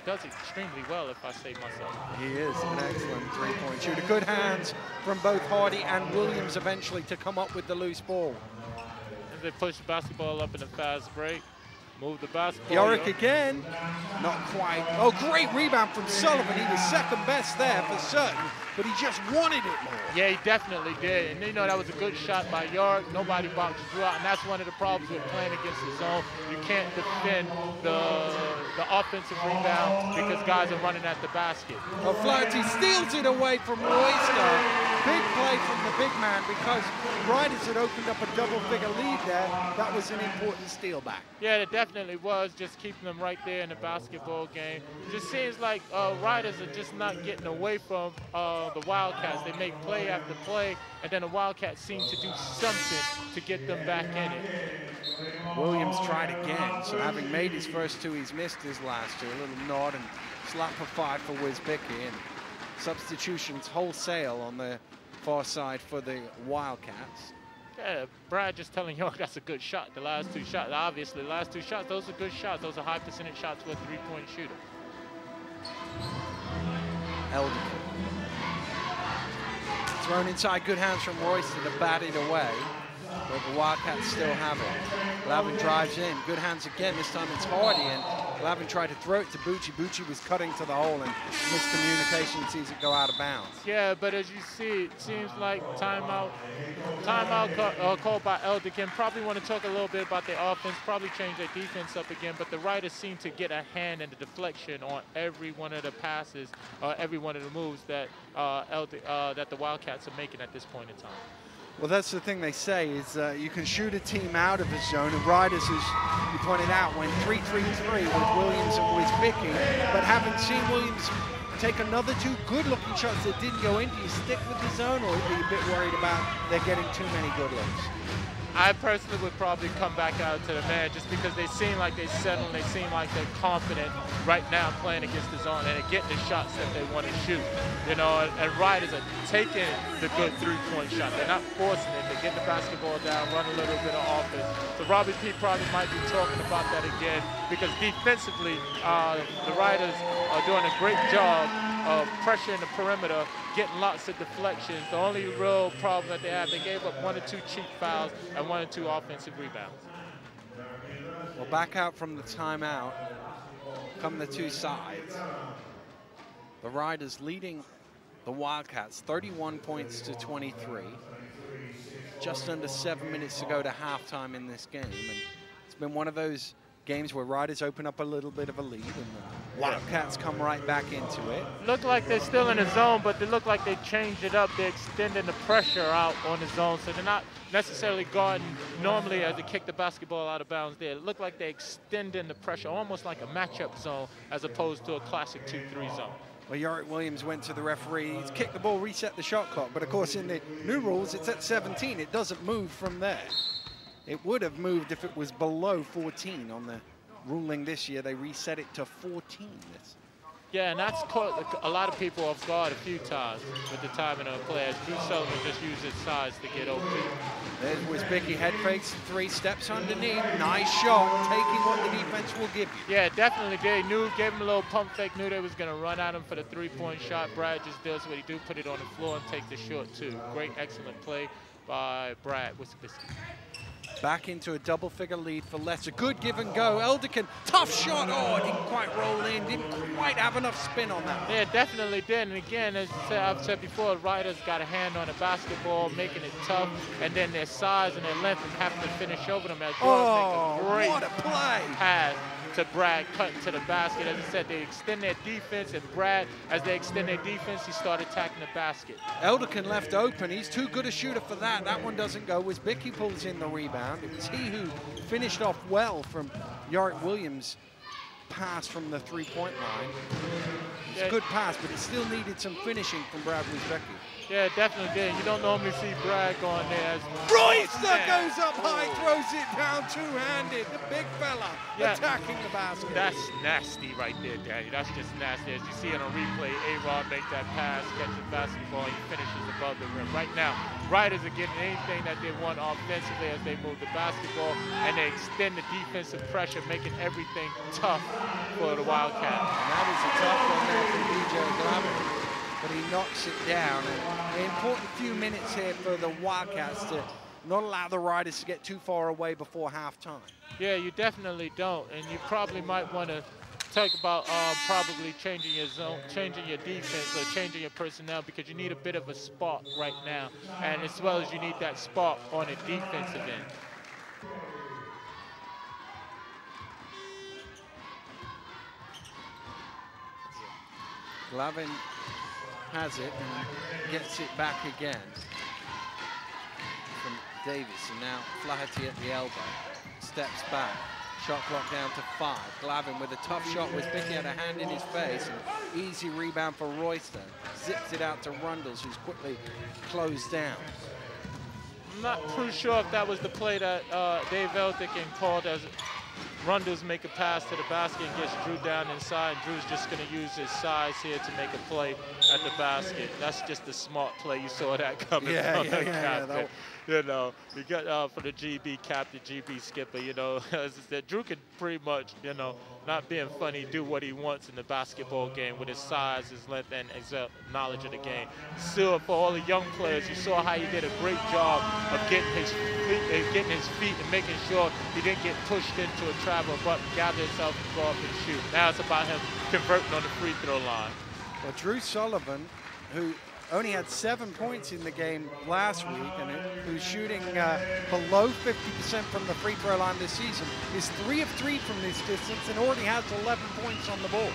does extremely well, if I say myself. He is an excellent 3-point shooter. Good hands from both Hardy and Williams eventually to come up with the loose ball. As they push the basketball up in a fast break. Move the basketball. Yorick again. Not quite. Oh, great rebound from Sullivan. He was second best there for certain, but he just wanted it more. Yeah, he definitely did. And, you know, that was a good shot by Yorick. Nobody boxed Drew out, and that's one of the problems with playing against the zone. You can't defend the offensive rebound because guys are running at the basket. Oh, Flaherty steals it away from Royster. Big play from the big man because Riders had opened up a double-figure lead there. That was an important steal back. Yeah, it definitely was, just keeping them right there in the basketball game. It just seems like Riders are just not getting away from the Wildcats. They make play after play, and then the Wildcats seem to do something to get them back in it. Williams tried again, so having made his first two, he's missed his last two. A little nod and slap of 5 for Wisbicki, and substitutions wholesale on the far side for the Wildcats. Yeah, Brad just telling you that's a good shot. The last two shots, obviously, the last two shots, those are good shots. Those are high percentage shots for a three-point shooter. Elderkin. Thrown inside, good hands from Royster to bat it away. But the Wildcats still have it. Glavin drives in, good hands again, this time it's Hardy, and Glavin tried to throw it to Bucci. Bucci was cutting to the hole, and miscommunication sees it go out of bounds. Yeah, but as you see, it seems like timeout called by Elderkin. Probably want to talk a little bit about their offense, probably change their defense up again, but the Riders seem to get a hand in the deflection on every one of the passes, every one of the moves that, that the Wildcats are making at this point in time. Well, that's the thing they say is you can shoot a team out of the zone, and Riders, as you pointed out, went 3-3-3 with Williams and Wisbicki, but having seen Williams take another two good-looking shots that didn't go in, do you stick with the zone, or are you a bit worried about they're getting too many good looks? I personally would probably come back out to the man just because they seem like they settle and they seem like they're confident right now playing against the zone and getting the shots that they want to shoot. You know, and Riders are taking the good three-point shot. They're not forcing it. They're getting the basketball down, run a little bit of offense. So Robbie P probably might be talking about that again because defensively, the Riders are doing a great job of pressuring the perimeter, getting lots of deflections. The only real problem that they have, they gave up 1 or 2 cheap fouls and 1 or 2 offensive rebounds. Well, back out from the timeout come the two sides. The Riders leading the Wildcats 31 points to 23. Just under 7 minutes to go to halftime in this game. And it's been one of those games where Riders open up a little bit of a lead and the Wildcats come right back into it. Look like they're still in the zone, but they look like they changed it up. They're extending the pressure out on the zone, so they're not necessarily guarding normally as they kick the basketball out of bounds there. It looked like they're extending the pressure, almost like a matchup zone as opposed to a classic 2-3 zone. Well, Yorick Williams went to the referee. He's kicked the ball, reset the shot clock, but of course in the new rules it's at 17. It doesn't move from there. It would have moved if it was below 14 on the ruling this year. They reset it to 14. Yeah, and that's caught a lot of people off guard a few times with the timing of players. Bruce Sullivan just used his size to get open. There's Wisbicki, head fakes, 3 steps underneath. Nice shot, taking what the defense will give you. Yeah, definitely did. Gave him a little pump fake, knew they was going to run at him for the 3-point shot. Brad just does what he do, put it on the floor and take the short two. Great, excellent play by Brad Wisbicki. Back into a double-figure lead for Leicester. Good give and go. Elderkin, tough shot. Oh, didn't quite roll in. Didn't quite have enough spin on that. Yeah, definitely did. And again, as I've said before, Riders got a hand on the basketball, making it tough. And then their size and their length and having to finish over them. As well as make a great what a play pass to Brad, cutting to the basket. As I said, they extend their defense, and Brad, as they extend their defense, he started attacking the basket. Elderkin left open. He's too good a shooter for that. That one doesn't go. Wisbicki pulls in the rebound. It was he who finished off well from Yorick Williams' pass from the three-point line. It's a good pass, but it still needed some finishing from Brad Wisbicki. Yeah, definitely did. You don't normally see Brad going there. Royster goes up high, throws it down two-handed. The big fella attacking the basket. That's nasty right there, Danny. That's just nasty. As you see it on replay, A-Rod make that pass, catch the basketball, he finishes above the rim. Right now, Riders are getting anything that they want offensively as they move the basketball, and they extend the defensive pressure, making everything tough for the Wildcats. And that is a tough one there for DJ Glavin. But he knocks it down. And an important few minutes here for the Wildcats to not allow the Riders to get too far away before halftime. Yeah, you definitely don't. And you probably might want to talk about probably changing your zone, changing your defense, or changing your personnel, because you need a bit of a spark right now. And as well as you need that spark on the defensive end. Glavin has it and gets it back again from Davis, and now Flaherty at the elbow, steps back, shot clock down to 5. Glavin with a tough shot. Wisbicki had a hand in his face, and easy rebound for Royster. Zips it out to Rundles, who's quickly closed down. I'm not too sure if that was the play that Dave Eldikin called as Rundles make a pass to the basket and gets Drew down inside. Drew's just going to use his size here to make a play at the basket. That's just a smart play. You saw that coming from the captain. You know, you got for the GB captain, GB skipper, you know, as I said, Drew can pretty much, you know, not being funny, do what he wants in the basketball game with his size, his length, and his knowledge of the game. Still, for all the young players, you saw how he did a great job of getting his feet and making sure he didn't get pushed into a travel, but gather himself and go up and shoot. Now it's about him converting on the free throw line. Well, Drew Sullivan, who only had 7 points in the game last week and who's shooting below 50% from the free throw line this season, is 3 of 3 from this distance and already has 11 points on the board.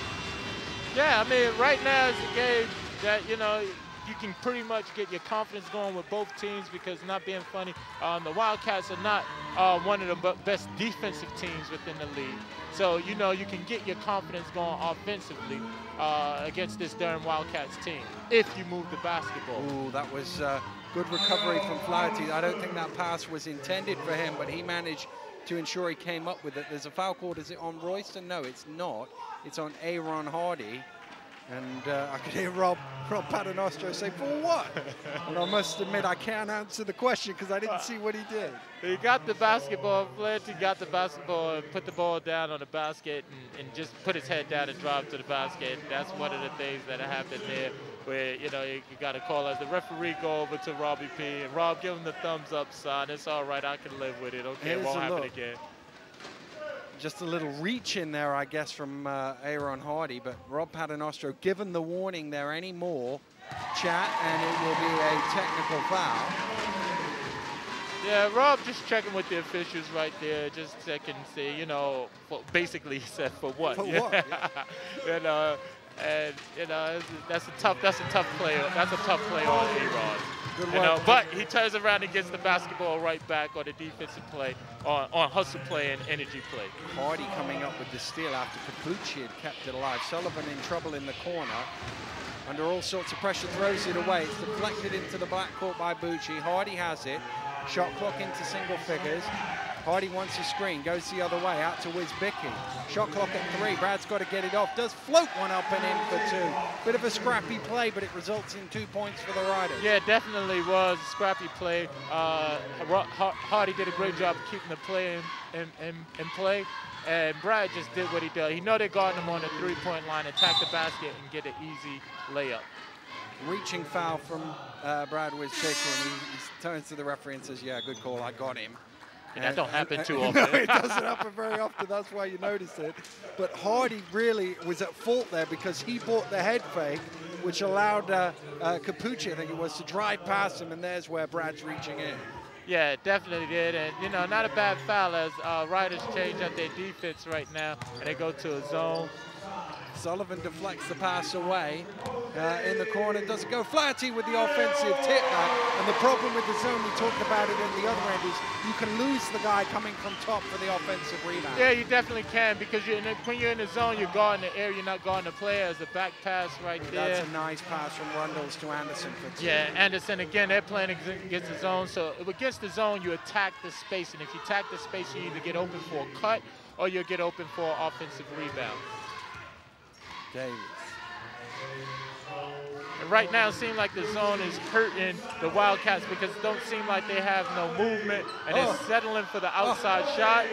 Yeah, I mean, right now it's a game that, you know, you can pretty much get your confidence going with both teams because, not being funny, the Wildcats are not one of the best defensive teams within the league. So, you know, you can get your confidence going offensively against this Durham Wildcats team if you move the basketball. Ooh, that was good recovery from Flaherty. I don't think that pass was intended for him, but he managed to ensure he came up with it. There's a foul called. Is it on Royston? No, it's not. It's on Aaron Hardy. And I could hear Rob Paternoster say, for what? And I must admit, I can't answer the question because I didn't see what he did. He got the basketball, Flaherty got the basketball and put the ball down on the basket and just put his head down and drive to the basket. That's one of the things that happened there where, you know, you got to call as the referee go over to Robbie P. And Rob, give him the thumbs up sign. It's all right. I can live with it. Okay, it won't happen again. Just a little reach in there, I guess, from Aaron Hardy, but Rob Paternostro given the warning there anymore, chat, and it will be a technical foul. Yeah, Rob just checking with the officials right there, just checking, see, you know, basically he said for what. For what? Yeah. You know, and you know that's a tough play. That's a tough play on Aaron. Good you know, but he turns around and gets the basketball right back on the defensive play, on hustle play and energy play. Hardy coming up with the steal after Capucci had kept it alive. Sullivan in trouble in the corner. Under all sorts of pressure, throws it away. It's deflected into the backcourt by Bucci. Hardy has it. Shot clock into single figures. Hardy wants a screen, goes the other way, out to Wizbicki. Shot clock at 3, Brad's got to get it off. Does float one up and in for 2. Bit of a scrappy play, but it results in 2 points for the Riders. Yeah, definitely was a scrappy play. Hardy did a great job of keeping the play in play. And Brad just did what he does. He know they're guarding him on the 3-point line, attack the basket, and get an easy layup. Reaching foul from Brad Wizbicki, and he turns to the referee and says, yeah, good call, I got him. And that don't happen too often. No, it doesn't happen very often. That's why you notice it. But Hardy really was at fault there because he bought the head fake, which allowed Capucci, I think it was, to drive past him, and there's where Brad's reaching in. Yeah, it definitely did. And, you know, not a bad foul as Riders change up their defense right now, and they go to a zone. Sullivan deflects the pass away in the corner. Doesn't go. Flaherty with the offensive tip back. And the problem with the zone, we talked about it at the other end, is you can lose the guy coming from top for the offensive rebound. Yeah, you definitely can, because when you're in the zone, you're guarding the area, you're not guarding the player. As a back pass right there. That's a nice pass from Rundles to Anderson for 2. Yeah, Anderson, again, they're playing against the zone. So against the zone, you attack the space. And if you attack the space, you either get open for a cut or you get open for an offensive rebound. Davis. And right now, it seems like the zone is hurting the Wildcats because it don't seem like they have no movement, and they're settling for the outside shot.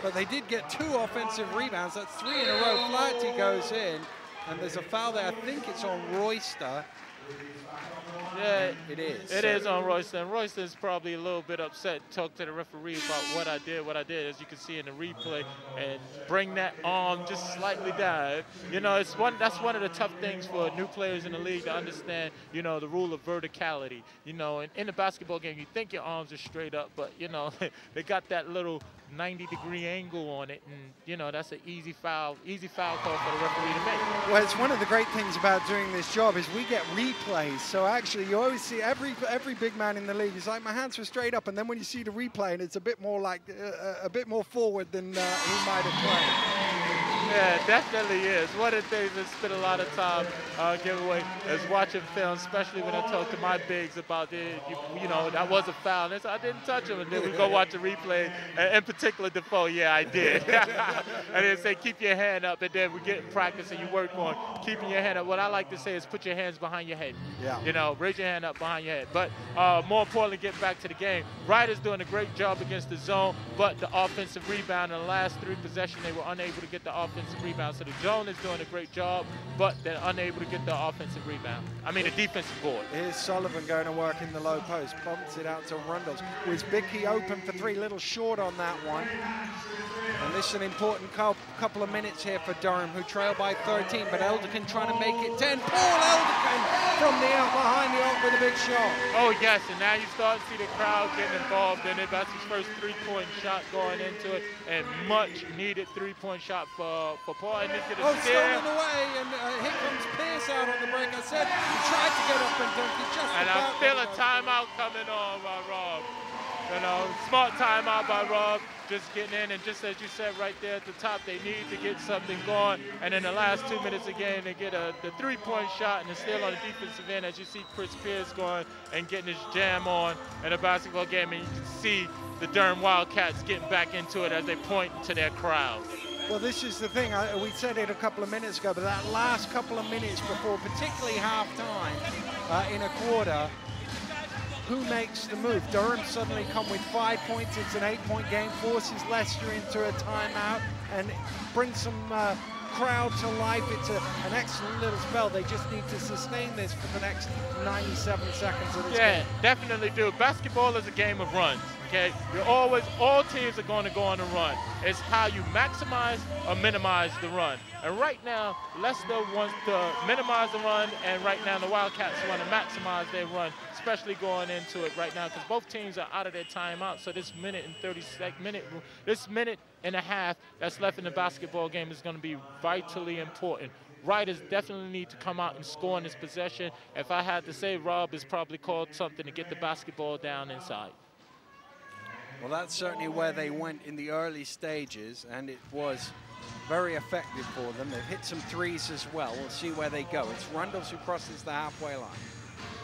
But they did get 2 offensive rebounds. That's 3 in a row. Flaherty goes in, and there's a foul there. I think it's on Royster. Yeah, it is. It is on Royston. Royston's probably a little bit upset. Talk to the referee about what I did, as you can see in the replay, and bring that arm just slightly down. You know, that's one of the tough things for new players in the league to understand. You know, the rule of verticality. You know, in the basketball game, you think your arms are straight up, but you know, they got that little 90-degree angle on it, and you know that's an easy foul call for the referee to make. Well, it's one of the great things about doing this job is we get replays. So actually, you always see every big man in the league is like, my hands were straight up, and then when you see the replay, and it's a bit more like a bit more forward than he might have played. Yeah, it definitely is. One of the things I spend a lot of time giving away is watching film, especially when I talk to my bigs about you know, that was a foul. And so I didn't touch him, and then we go watch a replay. And in particular, Defoe, yeah, I did. And then say, keep your hand up, and then we get in practice and you work on keeping your hand up. What I like to say is put your hands behind your head. Yeah. You know, raise your hand up behind your head. But more importantly, get back to the game. Ryder's doing a great job against the zone, but the offensive rebound in the last 3 possessions, they were unable to get the offensive rebound. So the zone is doing a great job, but they're unable to get the offensive rebound. I mean, the defensive board. Here's Sullivan going to work in the low post. Bumps it out to Rundles. Was Bicky open for 3, little short on that one. And this is an important couple of minutes here for Durham, who trail by 13, but Elderkin trying to make it 10. Paul Elderkin from the out behind the arc with a big shot. Oh, yes, and now you start to see the crowd getting involved in it. That's his first 3-point shot going into it, and much needed 3-point shot for Paul. And he's going to steer. Stolen away, and here comes Pierce out on the break. I said he tried to get up and dunk it just and I feel a timeout coming on by Rob. You know, smart timeout by Rob, just getting in, and just as you said right there at the top, they need to get something going. And in the last 2 minutes again, they get the 3-point shot, and it's still on the defensive end as you see Chris Pierce going and getting his jam on in a basketball game, and you can see the Durham Wildcats getting back into it as they point to their crowd. Well, this is the thing. We said it a couple of minutes ago, but that last couple of minutes before, particularly half-time in a quarter, who makes the move? Durham suddenly come with 5 points. It's an 8-point game, forces Leicester into a timeout and brings some crowd to life. It's an excellent little spell. They just need to sustain this for the next 97 seconds of this game. Yeah, definitely do. Basketball is a game of runs, okay? All teams are going to go on a run. It's how you maximize or minimize the run. And right now, Leicester wants to minimize the run, and right now the Wildcats want to maximize their run, especially going into it right now, because both teams are out of their timeout. So this minute and a half that's left in the basketball game is going to be vitally important. Riders definitely need to come out and score in this possession. If I had to say, Rob has probably called something to get the basketball down inside. Well, that's certainly where they went in the early stages, and it was very effective for them. They've hit some threes as well. We'll see where they go. It's Rundles who crosses the halfway line.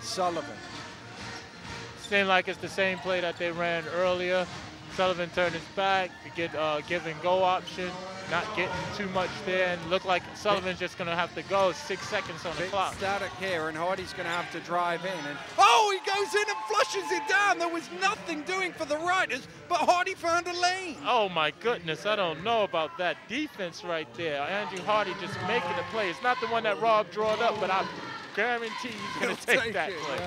Sullivan. Seems like it's the same play that they ran earlier. Sullivan turned his back to get give and go option, not getting too much there, and look like Sullivan's just going to have to go. 6 seconds on the clock. Static here, and Hardy's going to have to drive in. And oh, he goes in and flushes it down. There was nothing doing for the Riders, but Hardy found a lane. Oh my goodness, I don't know about that defense right there. Andrew Hardy just making a play. It's not the one that Rob drawed up, but I guarantee he's going to take that play.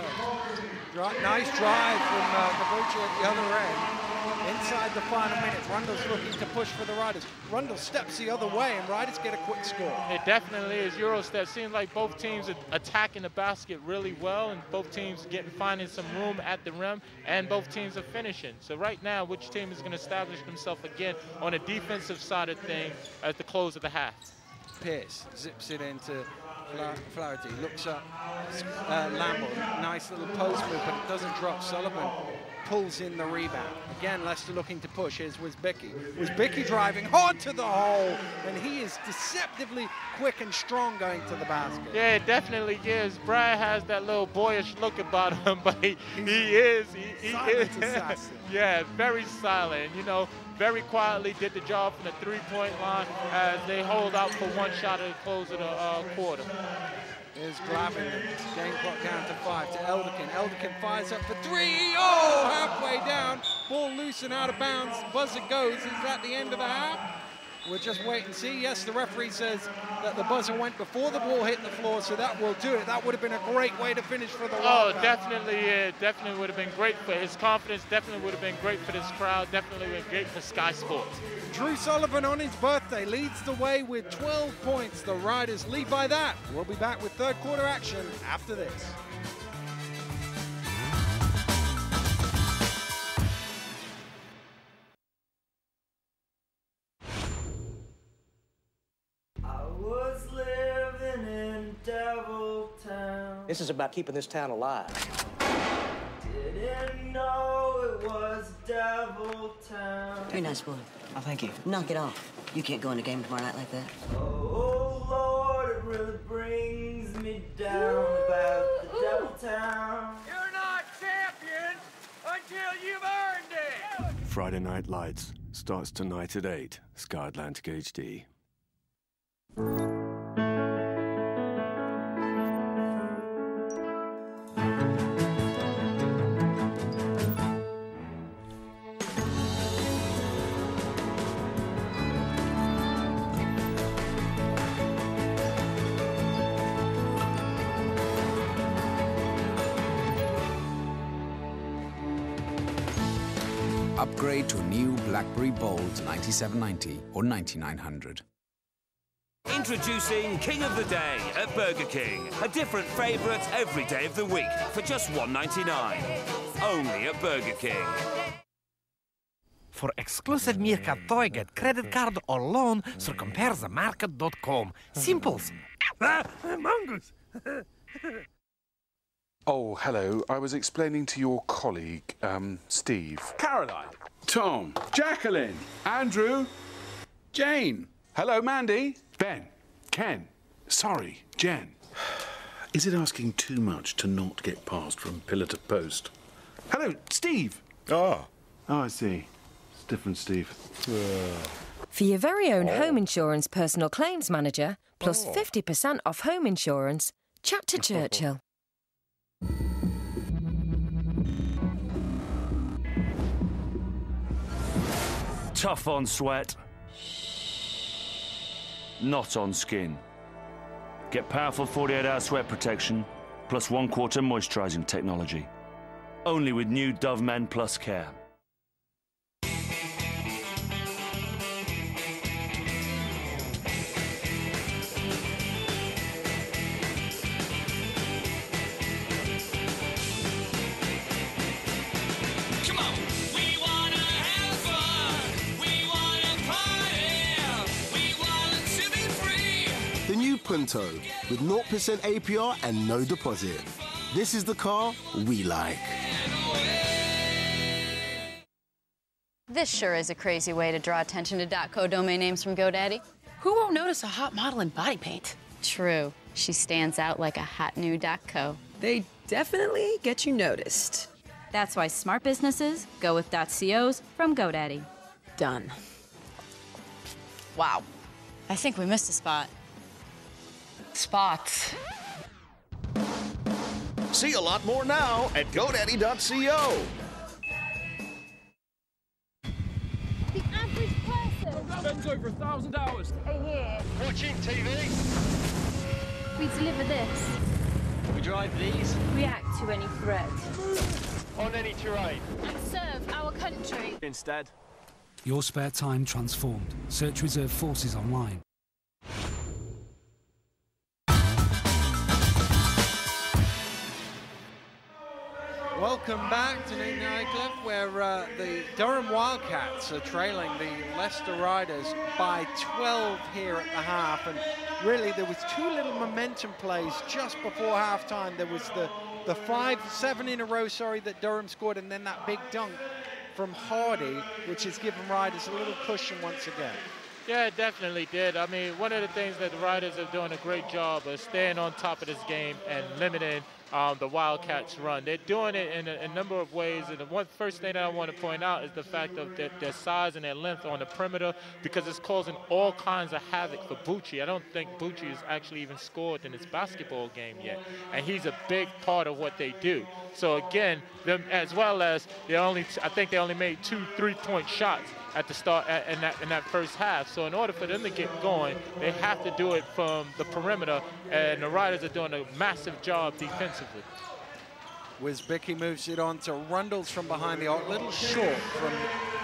Yeah. Nice drive from Nabucci at the other end. Inside the final minute, Rundles looking to push for the Riders. Rundles steps the other way, and Riders get a quick score. It definitely is Eurostep. Seems like both teams are attacking the basket really well, and both teams finding some room at the rim, and both teams are finishing. So right now, which team is going to establish themselves again on the defensive side of things at the close of the half? Pierce zips it into Flaherty, looks up, Lamble, nice little post move, but it doesn't drop. Sullivan pulls in the rebound. Again, Leicester looking to push. Here's Wisbicki. Wisbicki driving hard to the hole, and he is deceptively quick and strong going to the basket. Yeah, it definitely is. Brian has that little boyish look about him, but he is. Yeah, very silent. You know, very quietly did the job from the three-point line as they hold out for one shot at the close of the quarter. Here's Glavin, game clock down to 5 to Elderkin. Elderkin fires up for 3. Oh, halfway down. Ball loose and out of bounds. Buzzer goes. Is that the end of the half? We'll just wait and see. Yes, the referee says that the buzzer went before the ball hit the floor, so that will do it. That would have been a great way to finish for the Wildcats. Oh, definitely, yeah, definitely would have been great for his confidence. Definitely would have been great for this crowd. Definitely would have been great for Sky Sports. Drew Sullivan on his birthday leads the way with 12 points. The Riders lead by that. We'll be back with third quarter action after this. This is about keeping this town alive. Didn't know it was Devil Town. Very nice boy. Oh, thank you. Knock it off. You can't go in a game tomorrow night like that. Oh, Lord, it really brings me down about the devil town. You're not champions until you've earned it! Friday Night Lights starts tonight at 8, Sky Atlantic HD. Upgrade to a new BlackBerry Bold 9790 or 9900. Introducing King of the Day at Burger King. A different favourite every day of the week for just $1.99. Only at Burger King. For exclusive Meerkat Toyget credit card or loan through comparethemarket.com. Simples. Mongoose! Oh, hello. I was explaining to your colleague, Steve. Caroline. Tom. Jacqueline. Andrew. Jane. Hello, Mandy. Ben. Ken. Sorry, Jen. Is it asking too much to not get passed from pillar to post? Hello, Steve. Oh, I see. It's different, Steve. For your very own home insurance personal claims manager, plus 50% off home insurance, chat to Churchill. Tough on sweat. Not on skin. Get powerful 48-hour sweat protection, plus 1/4 moisturising technology. Only with new Dove Men Plus Care. Punto with 0% APR and no deposit. This is the car we like. This sure is a crazy way to draw attention to .co domain names from GoDaddy. Who won't notice a hot model in body paint? True. She stands out like a hot new .co. They definitely get you noticed. That's why smart businesses go with .cos from GoDaddy. Done. Wow. I think we missed a spot. Spots. See a lot more now at GoDaddy.co. The average person spends over 1,000 hours a year watching TV. We deliver this. We drive these. React to any threat. On any terrain. And serve our country. Instead. Your spare time transformed. Search Reserve Forces online. Welcome back to Newton Aycliffe, where the Durham Wildcats are trailing the Leicester Riders by 12 here at the half. And really, there was two little momentum plays just before halftime. There was the 5-7 in a row, that Durham scored, and then that big dunk from Hardy, which has given Riders a little cushion once again. Yeah, it definitely did. I mean, one of the things that the Riders are doing a great job of staying on top of this game and limiting the Wildcats' run. They're doing it in a number of ways. And the first thing that I want to point out is the fact of their size and their length on the perimeter, because it's causing all kinds of havoc for Bucci. I don't think Bucci has actually even scored in his basketball game yet. And he's a big part of what they do. So again, them, as well as I think they only made 2 3-point shots at the start in that first half. So in order for them to get going, they have to do it from the perimeter, and the Riders are doing a massive job defensively. Wisbicki moves it on to Rundles from behind the arc, little short from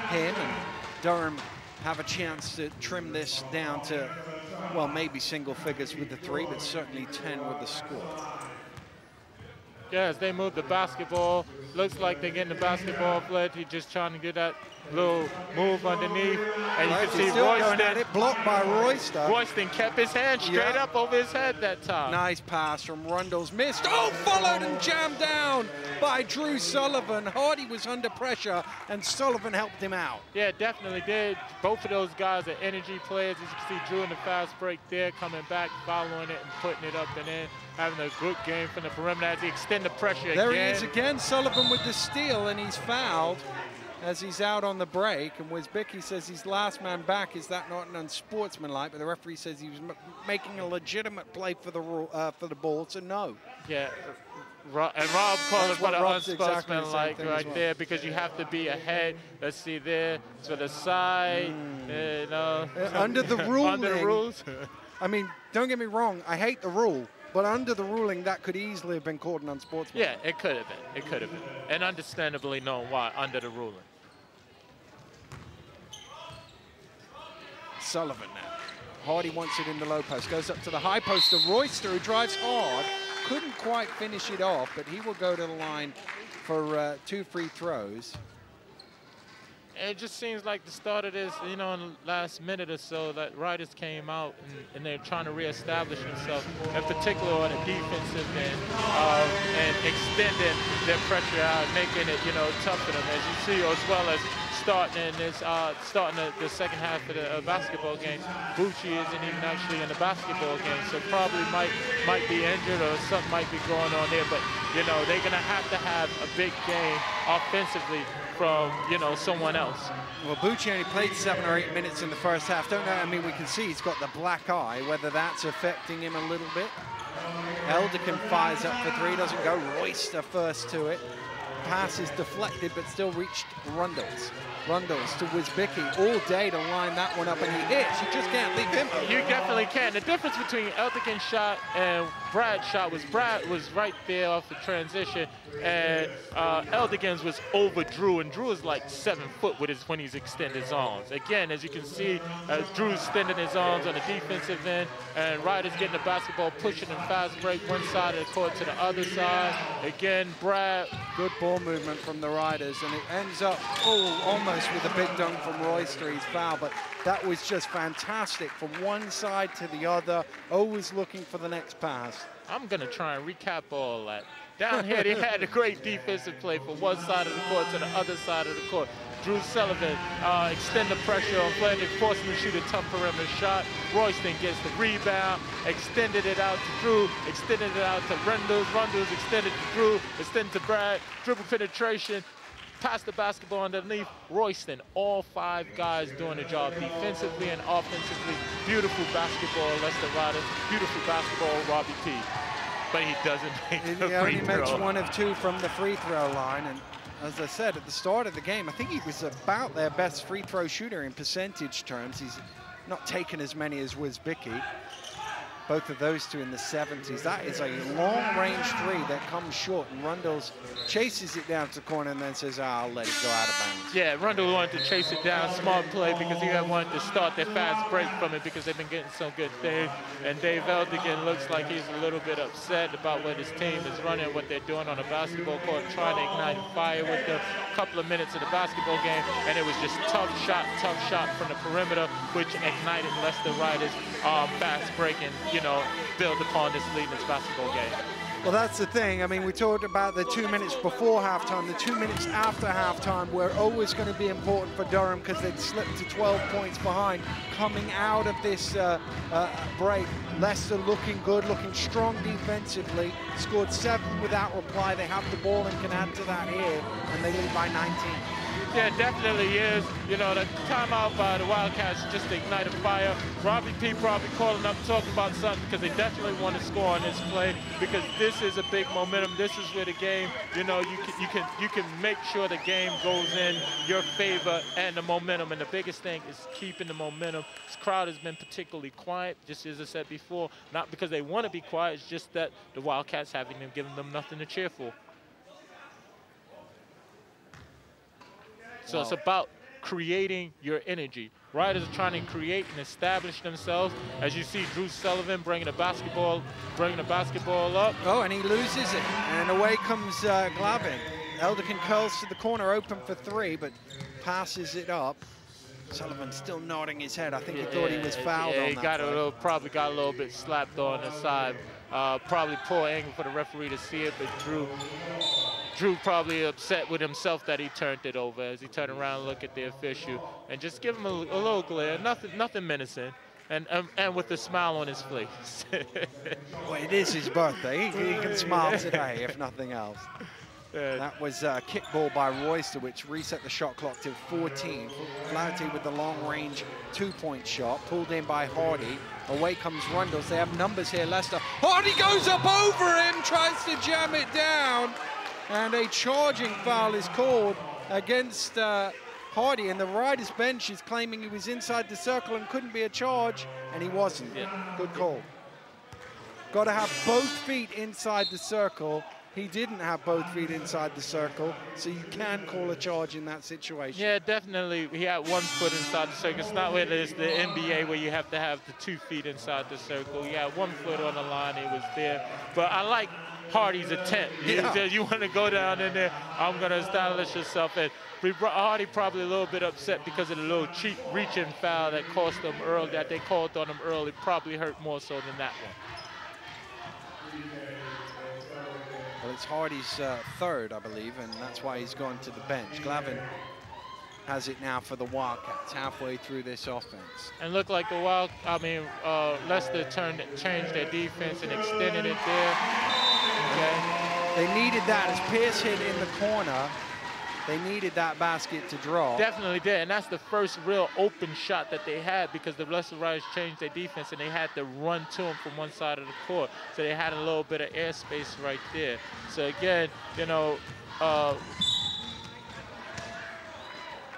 him, and Durham have a chance to trim this down to, well, maybe single figures with the 3, but certainly 10 with the score. Yeah, as they move the basketball, looks like they're getting the basketball played. He's just trying to get that little move underneath, and you can see still going Royston. at it, blocked by Royster. Royston kept his hand straight up over his head that time. Nice pass from Rundles, missed. Oh, followed and jammed down by Drew Sullivan. Hardy was under pressure, and Sullivan helped him out. Yeah, definitely did. Both of those guys are energy players. As you can see, Drew in the fast break there, coming back, following it, and putting it up and in. Having a good game from the perimeter as he extend the pressure There again. he is again, Sullivan with the steal, and he's fouled as he's out on the break. And Wisbicki says he's last man back. Is that not an unsportsmanlike? But the referee says he was making a legitimate play for the ball, so no. Yeah, and Rob called it what an Rob's exactly unsportsmanlike the same thing right as well. there, because you have to be ahead. Let's see there, to the side, you know. Under the ruling. Under the rules. I mean, don't get me wrong, I hate the rule, but under the ruling, that could easily have been called an unsportsmanlike. Yeah, it could have been. It could have been. And understandably known why, under the ruling. Sullivan now. Hardy wants it in the low post, goes up to the high post of Royster, who drives hard. Couldn't quite finish it off, but he will go to the line for 2 free throws. It just seems like the start of this, you know, in the last minute or so, that Riders came out and they're trying to reestablish themselves, in particular on the defensive end, and extending their pressure out, making it, you know, tough for them, as you see, as well as starting in this, starting the second half of the basketball game. Bucci isn't even actually in the basketball game, so probably might be injured or something might be going on there. But you know, they're gonna have to have a big game offensively from, you know, someone else. Well, Bucci only played 7 or 8 minutes in the first half. Don't know. I mean, we can see he's got the black eye. Whether that's affecting him a little bit. Elderkin fires up for 3, doesn't go. Royster first to it. Pass is deflected, but still reached Rundles. Rundles to Wisbicki all day to line that one up, and he hits. You just can't leave him open. You definitely can. The difference between Elderkin's shot and Brad's shot was Brad was right there off the transition, and Elderkin's was over Drew, and Drew is like 7 foot with when he's extending his arms. Again, as you can see, Drew's extending his arms on the defensive end, and Ryder's getting the basketball, pushing and fast break one side of the court to the other side. Again, Brad. Good ball movement from the Riders, and it ends up almost with a big dunk from Royster. He's fouled, but that was just fantastic from one side to the other, always looking for the next pass. I'm going to try and recap all that. Down here, they had a great defensive play from one side of the court to the other side of the court. Drew Sullivan extend the pressure on Flanders, forcing him to shoot a tough perimeter shot. Royston gets the rebound, extended it out to Drew, extended it out to Rundles. Rundles extended to Drew, extended to Brad, dribble penetration, pass the basketball underneath. Royston, all 5 guys doing the job defensively and offensively. Beautiful basketball, Leicester Riders. Beautiful basketball, Robbie P. But he doesn't make the free throw. He only makes 1 of 2 from the free throw line, and as I said at the start of the game, I think he was about their best free throw shooter in percentage terms. He's not taken as many as Wisbicki. Both of those two in the 70s. That is a long-range 3 that comes short, and Rundles chases it down to the corner and then says, I'll let it go out of bounds. Yeah, Rundle wanted to chase it down, smart play, because he had wanted to start their fast break from it because they've been getting some good things. And Dave Elderkin looks like he's a little bit upset about what his team is running, what they're doing on a basketball court, trying to ignite a fire with the couple of minutes of the basketball game, and it was just tough shot from the perimeter, which ignited Leicester Riders fast break and, you know, build upon this lead in this basketball game. Well, that's the thing. I mean, we talked about the 2 minutes before halftime. The 2 minutes after halftime were always going to be important for Durham because they'd slipped to 12 points behind coming out of this break. Leicester looking good, looking strong defensively. Scored 7 without reply. They have the ball and can add to that here, and they lead by 19. Yeah, it definitely is. You know, the timeout by the Wildcats just to ignite a fire. Robbie P probably calling up, talking about something because they definitely want to score on this play because this is a big momentum. This is where the game, you know, you can make sure the game goes in your favor and the momentum. And the biggest thing is keeping the momentum. This crowd has been particularly quiet, just as I said before, not because they want to be quiet, it's just that the Wildcats haven't been giving them nothing to cheer for. So it's about creating your energy. Riders are trying to create and establish themselves. As you see, Drew Sullivan bringing the basketball up. Oh, and he loses it. And away comes Glavin. Elderkin curls to the corner, open for 3, but passes it up. Sullivan still nodding his head. I think he thought he was fouled on he that. Probably got a little bit slapped on the side. Probably poor angle for the referee to see it, but Drew probably upset with himself that he turned it over as he turned around and looked at the official and just give him a little glare, nothing menacing, and with a smile on his face. Well, it is his birthday. He can smile today, if nothing else. That was a kick ball by Royster, which reset the shot clock to 14. Flaherty with the long-range two-point shot, pulled in by Hardy. Away comes Rundles. They have numbers here, Leicester. Hardy goes up over him, tries to jam it down, and a charging foul is called against Hardy, and the Riders' bench is claiming he was inside the circle and couldn't be a charge, and he wasn't. Good call. Got to have both feet inside the circle. He didn't have both feet inside the circle, so you can call a charge in that situation. Yeah, definitely. He had one foot inside the circle. It's not where it's the NBA where you have to have the 2 feet inside the circle. He had 1 foot on the line. He was there. But I like Hardy's attempt. You want to go down in there, I'm going to establish yourself. And Hardy probably a little bit upset because of the little cheap reaching foul that cost him early, that they called on him early. Probably hurt more so than that one. Well, it's Hardy's third, I believe, and that's why he's gone to the bench. Glavin has it now for the Wildcats, halfway through this offense. And look like Leicester changed their defense and extended it there. Okay. They needed that as Pierce hit in the corner. They needed that basket to draw. Definitely did, and that's the first real open shot that they had because the Leicester Riders changed their defense and they had to run to him from one side of the court. So they had a little bit of airspace right there. So again,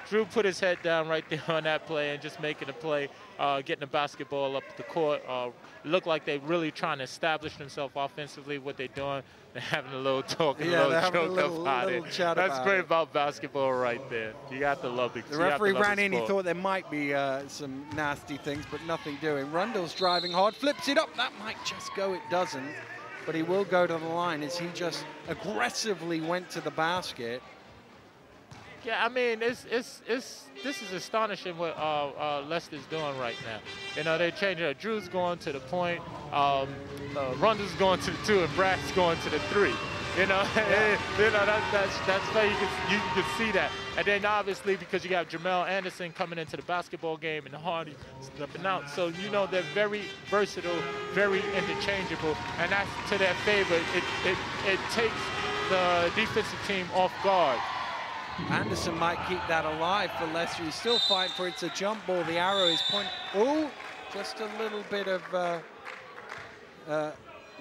Drew put his head down right there on that play and just making a play, getting the basketball up the court. Looked like they're really trying to establish themselves offensively, what they're doing. They're having a little talk and a little joke about it. That's great about basketball right there. You got to love it. The referee ran in, he thought there might be some nasty things, but nothing doing. Rundle's driving hard, flips it up. That might just go, it doesn't. But he will go to the line as he just aggressively went to the basket. Yeah, I mean, this is astonishing what Leicester's doing right now. They're changing it. Drew's going to the point, Rundle's going to the 2, and Brad's going to the 3. That's where you can see that. And then obviously because you have Jamel Anderson coming into the basketball game and Hardy stepping out, so they're very versatile, very interchangeable, and that's to their favor. It takes the defensive team off guard. Anderson might keep that alive for Leicester. He's still fighting for it. It's a jump ball. The arrow is pointing. Oh, just a little bit of,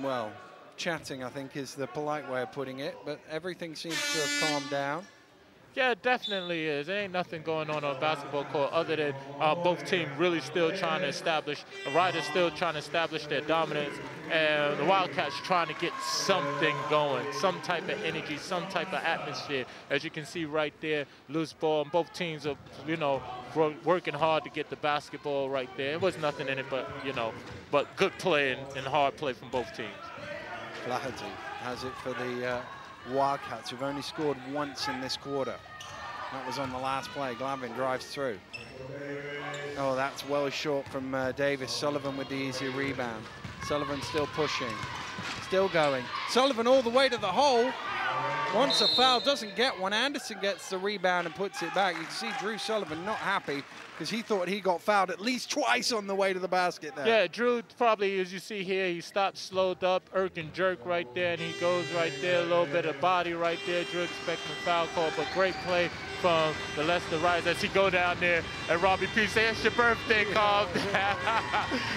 well, chatting, I think, is the polite way of putting it. But everything seems to have calmed down. Yeah, it definitely is. There ain't nothing going on a basketball court other than both teams really still trying to establish, the Riders still trying to establish their dominance, and the Wildcats trying to get something going, some type of energy, some type of atmosphere. As you can see right there, loose ball, and both teams are, working hard to get the basketball right there. It was nothing in it but good play and hard play from both teams. Flaherty has it for the Wildcats, who've only scored once in this quarter. That was on the last play. Glavin drives through. Oh, that's well short from Davis. Sullivan with the easy rebound. Sullivan still pushing, still going. Sullivan all the way to the hole. Wants a foul, doesn't get one. Anderson gets the rebound and puts it back. You can see Drew Sullivan not happy because he thought he got fouled at least twice on the way to the basket there. Yeah, Drew probably, as you see here, he stopped, slowed up, irk and jerk right there, and he goes right there, a little bit of body right there. Drew expecting a foul call, but great play from the Leicester Riders as he go down there and Robbie P say, it's your birthday, calm down.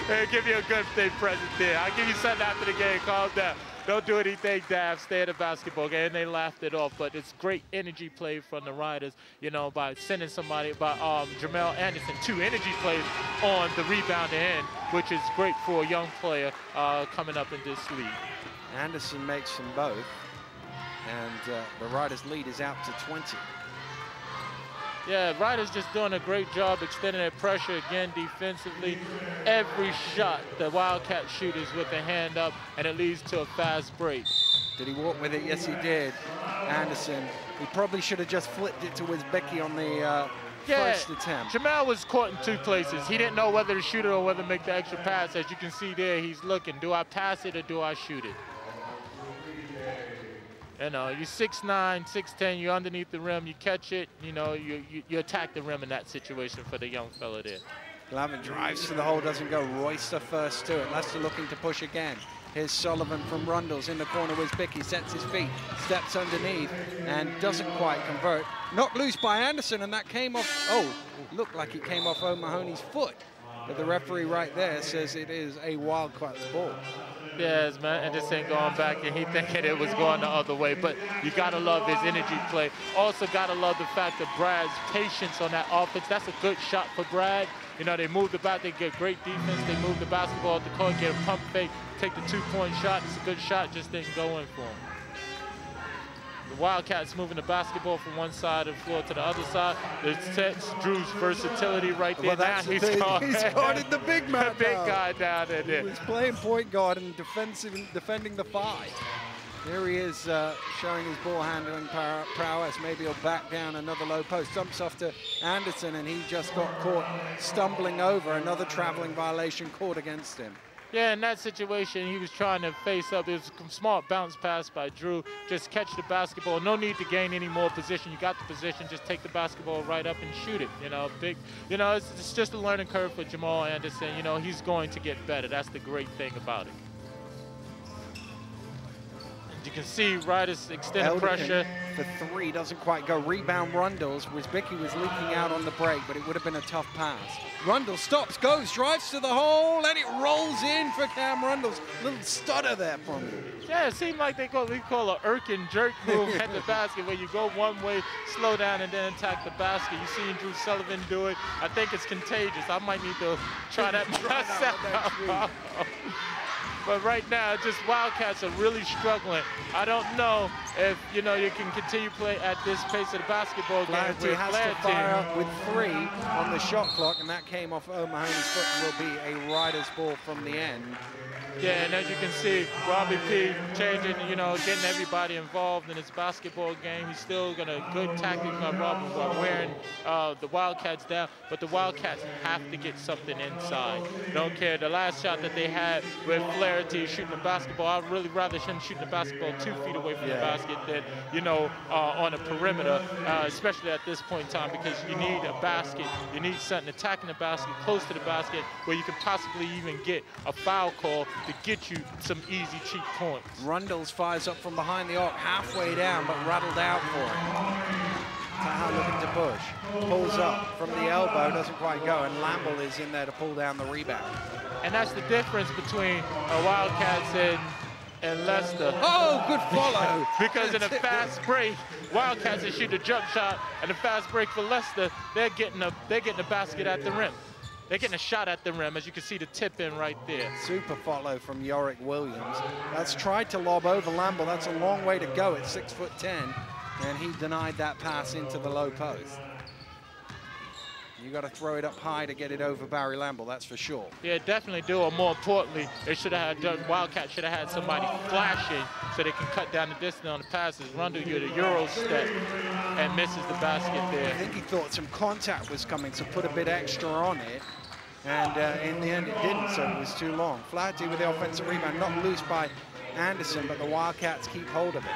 Hey, give you a good birthday present there. I'll give you something after the game, calm down. Don't do anything, Dav. Stay at the basketball game. And they laughed it off. But it's great energy play from the Riders, by sending somebody, by Jamel Anderson, 2 energy plays on the rebounding end, which is great for a young player coming up in this league. Anderson makes them both. And the Riders' lead is out to 20. Yeah, Riders just doing a great job extending their pressure again defensively. Every shot the Wildcat shoot is with a hand up, and it leads to a fast break. Did he walk with it? Yes, he did. Anderson. He probably should have just flipped it to Wisbecki on the first attempt. Jamal was caught in two places. He didn't know whether to shoot it or whether to make the extra pass. As you can see there, he's looking. Do I pass it or do I shoot it? You know, you're 6'9", 6'10", you're underneath the rim, you catch it, you know, you attack the rim in that situation for the young fella there. Glavin drives to the hole, doesn't go. Royster first to it. Leicester looking to push again. Here's Sullivan from Rundles in the corner with Bicky, sets his feet, steps underneath, and doesn't quite convert. Knocked loose by Anderson, and that came off, oh, looked like it came off O'Mahony's foot. But the referee right there says it is a Wildcats ball. Yes, man, and this ain't going back, and he thinking it was going the other way. But you gotta love his energy play. Also gotta love the fact that Brad's patience on that offense. That's a good shot for Brad. You know, they move the back, they get great defense. They move the basketball at the court, get a pump fake, take the two-point shot. It's a good shot, just didn't go in for him. The Wildcats moving the basketball from one side of the floor to the other side. It's Drew's versatility right there. Well, now he's guarded the big man. The big guy down there. He was playing point guard and defending the 5. Here he is showing his ball handling prowess. Maybe he'll back down another low post. Dumps off to Anderson, and he just got caught stumbling over. Another traveling violation caught against him. Yeah, in that situation, he was trying to face up. It was a smart bounce pass by Drew. Just catch the basketball. No need to gain any more position. You got the position. Just take the basketball right up and shoot it. You know, it's just a learning curve for Jamal Anderson. You know, he's going to get better. That's the great thing about it. You can see Ryder's extended pressure. For 3, doesn't quite go. Rebound Rundles. Bicky was leaking out on the break, but it would have been a tough pass. Rundles stops, goes, drives to the hole, and it rolls in for Cam Rundles. Little stutter there from him. Yeah, it seemed like we call an irk and jerk move at the basket, where you go one way, slow down, and then attack the basket. You've seen Drew Sullivan do it. I think it's contagious. I might need to try that myself. But right now, just Wildcats are really struggling. I don't know if, you know, you can continue play at this pace of the basketball game. Flaherty has to fire up with 3 on the shot clock, and that came off O'Mahony's foot and will be a Ryder's ball from the end. Yeah, and as you can see, Robbie P changing, you know, getting everybody involved in his basketball game. He's still got a good tactic on Robin while wearing the Wildcats down, but the Wildcats have to get something inside. Don't care. The last shot that they had with Flaherty shooting the basketball, I'd really rather him shooting the basketball 2 feet away from the basket than, you know, on a perimeter, especially at this point in time, because you need a basket. You need something attacking the basket, close to the basket, where you can possibly even get a foul call to get you some easy, cheap points. Rundles fires up from behind the arc, halfway down, but rattled out for him. Taha looking to push. Pulls up from the elbow, doesn't quite go, and Lamble is in there to pull down the rebound. And that's the difference between Wildcats and Leicester. Oh, good follow. Because in a fast break, Wildcats are shooting a jump shot, and a fast break for Leicester, they're getting a basket at the rim. They're getting a shot at the rim, as you can see the tip in right there. Super follow from Yorick Williams. That's tried to lob over Lamble. That's a long way to go at 6'10", and he denied that pass into the low post. You got to throw it up high to get it over Barry Lamble, that's for sure. Yeah, definitely do. Or more importantly, they should have had Wildcat should have had somebody flashing so they can cut down the distance on the passes. Rundle you the Euro step and misses the basket there. I think he thought some contact was coming, so put a bit extra on it. And in the end, it didn't, so it was too long. Flaherty with the offensive rebound, not loose by Anderson, but the Wildcats keep hold of it.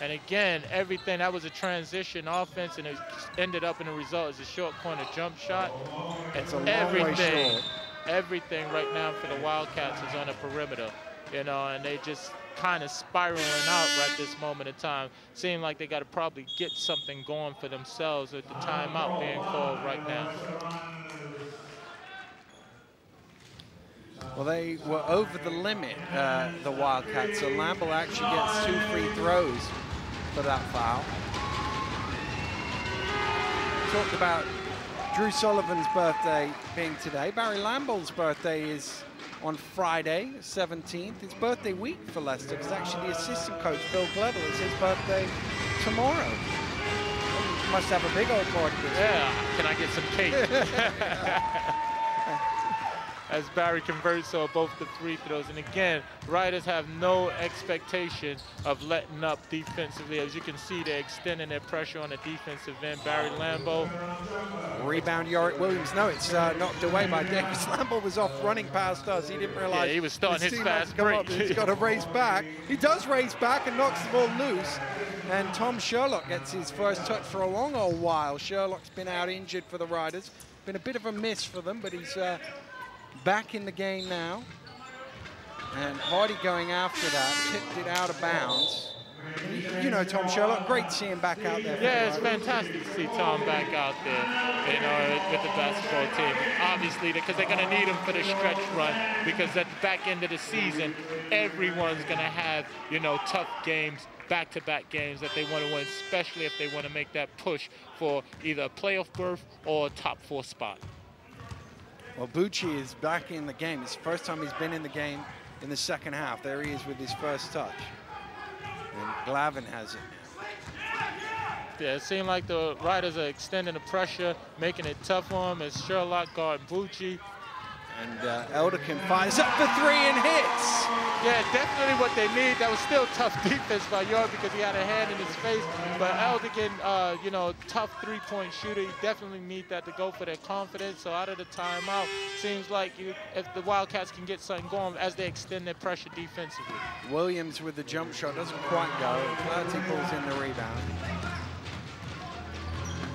And again, everything, that was a transition offense, and it ended up in the result as a short corner jump shot. It's a long way short. Everything right now for the Wildcats is on the perimeter, you know, and they just kind of spiraling out right this moment in time. Seem like they got to probably get something going for themselves with the timeout being called right now. Well, they were over the limit, the Wildcats, so Lamble actually gets 2 free throws for that foul. Talked about Drew Sullivan's birthday being today. Barry Lamble's birthday is on Friday, 17th. It's birthday week for Leicester, because actually the assistant coach, Phil Gledel, it's his birthday tomorrow. He must have a big old party this week. Can I get some cake? as Barry converts on both the free throws. And again, Riders have no expectation of letting up defensively. As you can see, they're extending their pressure on the defensive end. Barry Lambo. Rebound, Yorick Williams. No, it's knocked away by Davis. Lambo was off running past us. He didn't realize. Yeah, he was starting his fast break. He's got to race back. He does race back and knocks the ball loose. And Tom Sherlock gets his first touch for a long old while. Sherlock's been out injured for the Riders. Been a bit of a miss for them, but he's back in the game now. And Hardy going after that, tipped it out of bounds. You know Tom Sherlock, great to see him back out there. Yeah, it's fantastic to see Tom back out there, you know, with the basketball team. Obviously, because they're going to need him for the stretch run, because at the back end of the season, everyone's going to have, you know, tough games, back-to-back games that they want to win, especially if they want to make that push for either a playoff berth or a top 4 spot. Well, Bucci is back in the game. It's the first time he's been in the game in the second half. There he is with his first touch. And Glavin has it now. Yeah, it seemed like the Riders are extending the pressure, making it tough for him as Sherlock guarding Bucci. And Elderkin fires up for 3 and hits. Yeah, definitely what they need. That was still tough defense by York because he had a hand in his face. But Elderkin, you know, tough three-point shooter. You definitely need that to go for their confidence. So out of the timeout, seems like if the Wildcats can get something going as they extend their pressure defensively. Williams with the jump shot doesn't quite go. Clouty pulls in the rebound.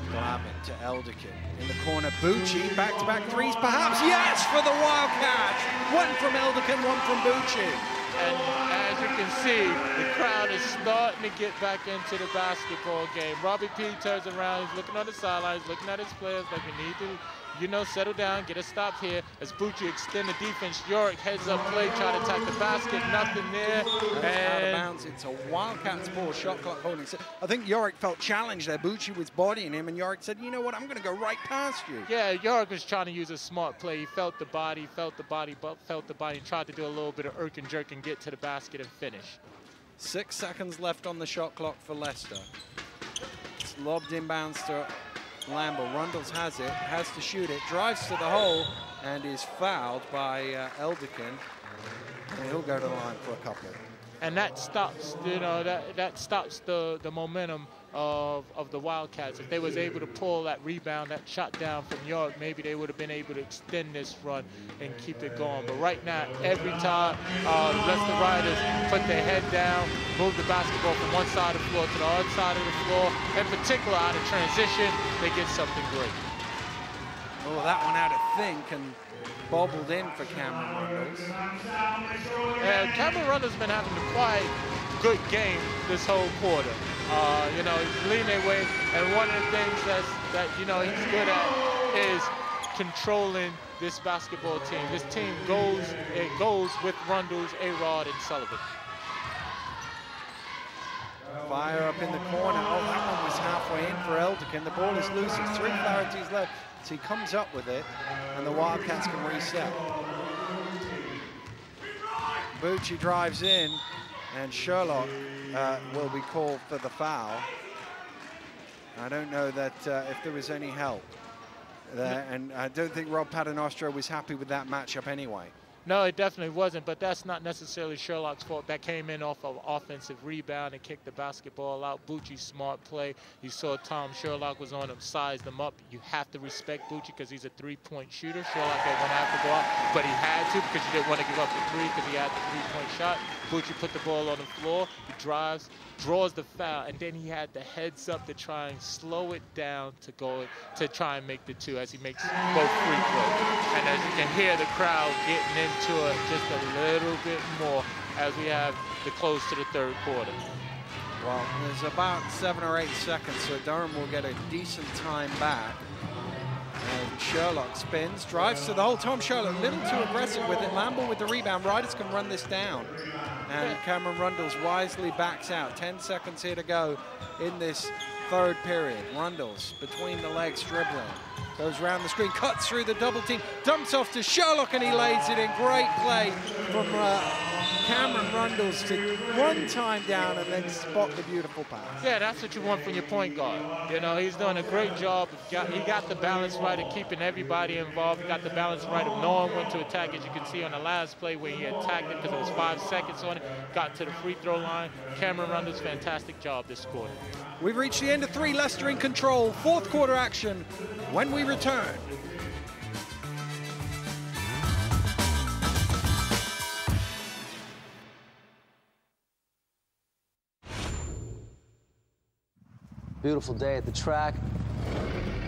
Glavin to Elderkin. In the corner, Bucci, back-to-back threes, perhaps. Yes, for the Wildcats. One from Elderkin, one from Bucci. And as you can see, the crowd is starting to get back into the basketball game. Robbie P turns around, he's looking on the sidelines, looking at his players like we need to, you know, settle down, get a stop here. As Bucci extend the defense, York heads up play, try to attack the basket, nothing there. And out of bounds, it's a Wildcats ball, shot clock holding. So I think Yorick felt challenged there. Bucci was bodying him, and Yorick said, you know what, I'm going to go right past you. Yeah, Yorick was trying to use a smart play. He felt the body, tried to do a little bit of irk and jerk and get to the basket and finish. 6 seconds left on the shot clock for Leicester. It's lobbed inbounds to Lambo. Rundles has it, has to shoot it, drives to the hole, and is fouled by Elderkin. And he'll go to the line for a couple. And that stops, you know, that stops the momentum of the Wildcats. If they was able to pull that rebound, that shot down from York, maybe they would have been able to extend this run and keep it going. But right now, every time Leicester Riders put their head down, move the basketball from one side of the floor to the other side of the floor, in particular out of transition, they get something great. Oh, that one had to think and bobbled in for Cameron Rundles. Cameron Rundles has been having a quite good game this whole quarter. You know, he's leading their way, and one of the things that you know he's good at is controlling this basketball team. This team goes with Rundles, A-Rod, and Sullivan. Fire up in the corner. Oh, that one was halfway in for Elderkin. The ball is loose. It's 3 clarities left. So he comes up with it, and the Wildcats can reset. Bucci drives in, and Sherlock will be called for the foul. I don't know that if there was any help there, and I don't think Rob Paternostro was happy with that matchup anyway. No, it definitely wasn't, but that's not necessarily Sherlock's fault. That came in off of offensive rebound and kicked the basketball out. Bucci's smart play. You saw Tom Sherlock was on him, sized him up. You have to respect Bucci because he's a three-point shooter. Sherlock didn't want to have to go out, but he had to because you didn't want to give up the three because he had the three-point shot. Bucci put the ball on the floor. He drives, draws the foul, and then he had the heads up to try and slow it down to try and make the two as he makes both free throws. And as you can hear the crowd getting into it just a little bit more as we have the close to the third quarter. Well, there's about 7 or 8 seconds, so Durham will get a decent time back. And Sherlock spins, drives to the hole. Tom Sherlock a little too aggressive with it. Lamble with the rebound. Riders can run this down. And Cameron Rundles wisely backs out. 10 seconds here to go in this third period. Rundles between the legs dribbling. Goes around the screen, cuts through the double team, dumps off to Sherlock, and he lays it in. Great play from Cameron Rundles to one time down and then spot the beautiful pass. Yeah, that's what you want from your point guard. You know, he's done a great job. He got the balance right of keeping everybody involved. He got the balance right of knowing when to attack, as you can see on the last play where he attacked it because it was 5 seconds on it, got to the free throw line. Cameron Rundles, fantastic job this quarter. We've reached the end of 3, Leicester in control. Fourth quarter action when we return. Beautiful day at the track.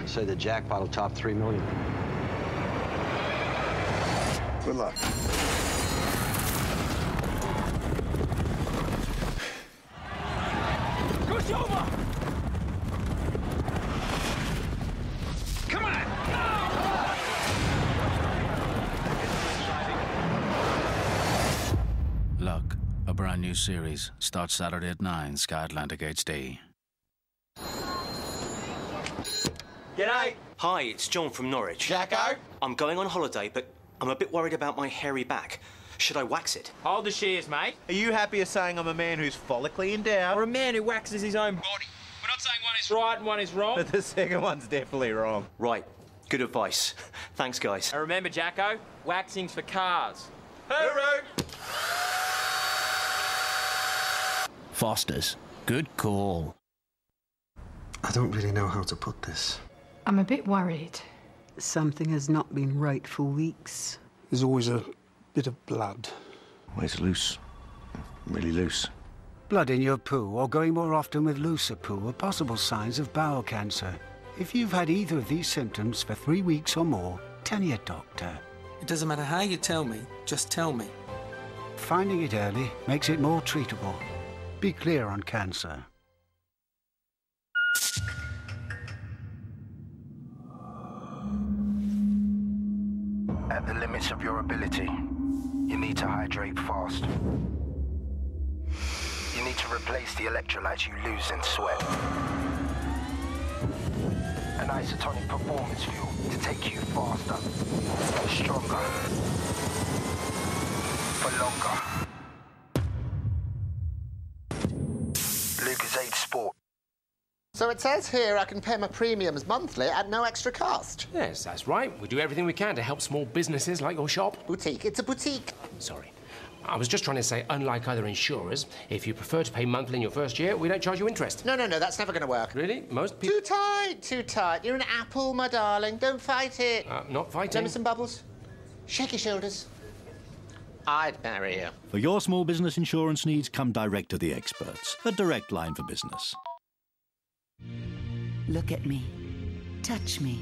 Say the jackpot will top 3 million. Good luck. Push over! Come on! Luck, a brand new series, starts Saturday at 9, Sky Atlantic HD. G'day. Hi, it's John from Norwich. Jacko? I'm going on holiday, but I'm a bit worried about my hairy back. Should I wax it? Hold the shears, mate. Are you happier saying I'm a man who's follically endowed? Or a man who waxes his own body? We're not saying one is right and one is wrong. But the second one's definitely wrong. Right. Good advice. Thanks, guys. And remember, Jacko, waxing's for cars. Hooroo! Foster's. Good call. I don't really know how to put this. I'm a bit worried. Something has not been right for weeks. There's always a bit of blood. Well, it's loose. Really loose. Blood in your poo or going more often with looser poo are possible signs of bowel cancer. If you've had either of these symptoms for 3 weeks or more, tell your doctor. It doesn't matter how you tell me, just tell me. Finding it early makes it more treatable. Be clear on cancer. At the limits of your ability, you need to hydrate fast. You need to replace the electrolytes you lose in sweat. An isotonic performance fuel to take you faster, stronger, for longer. Lucozade Sport. So it says here I can pay my premiums monthly at no extra cost. Yes, that's right. We do everything we can to help small businesses like your shop. Boutique. It's a boutique. Sorry. I was just trying to say, unlike other insurers, if you prefer to pay monthly in your first year, we don't charge you interest. No, that's never going to work. Really? Most people... Too tight. You're an apple, my darling. Don't fight it. Not fighting. Give me some bubbles. Shake your shoulders. I'd marry you. For your small business insurance needs, come direct to the experts. A direct line for business. Look at me. Touch me.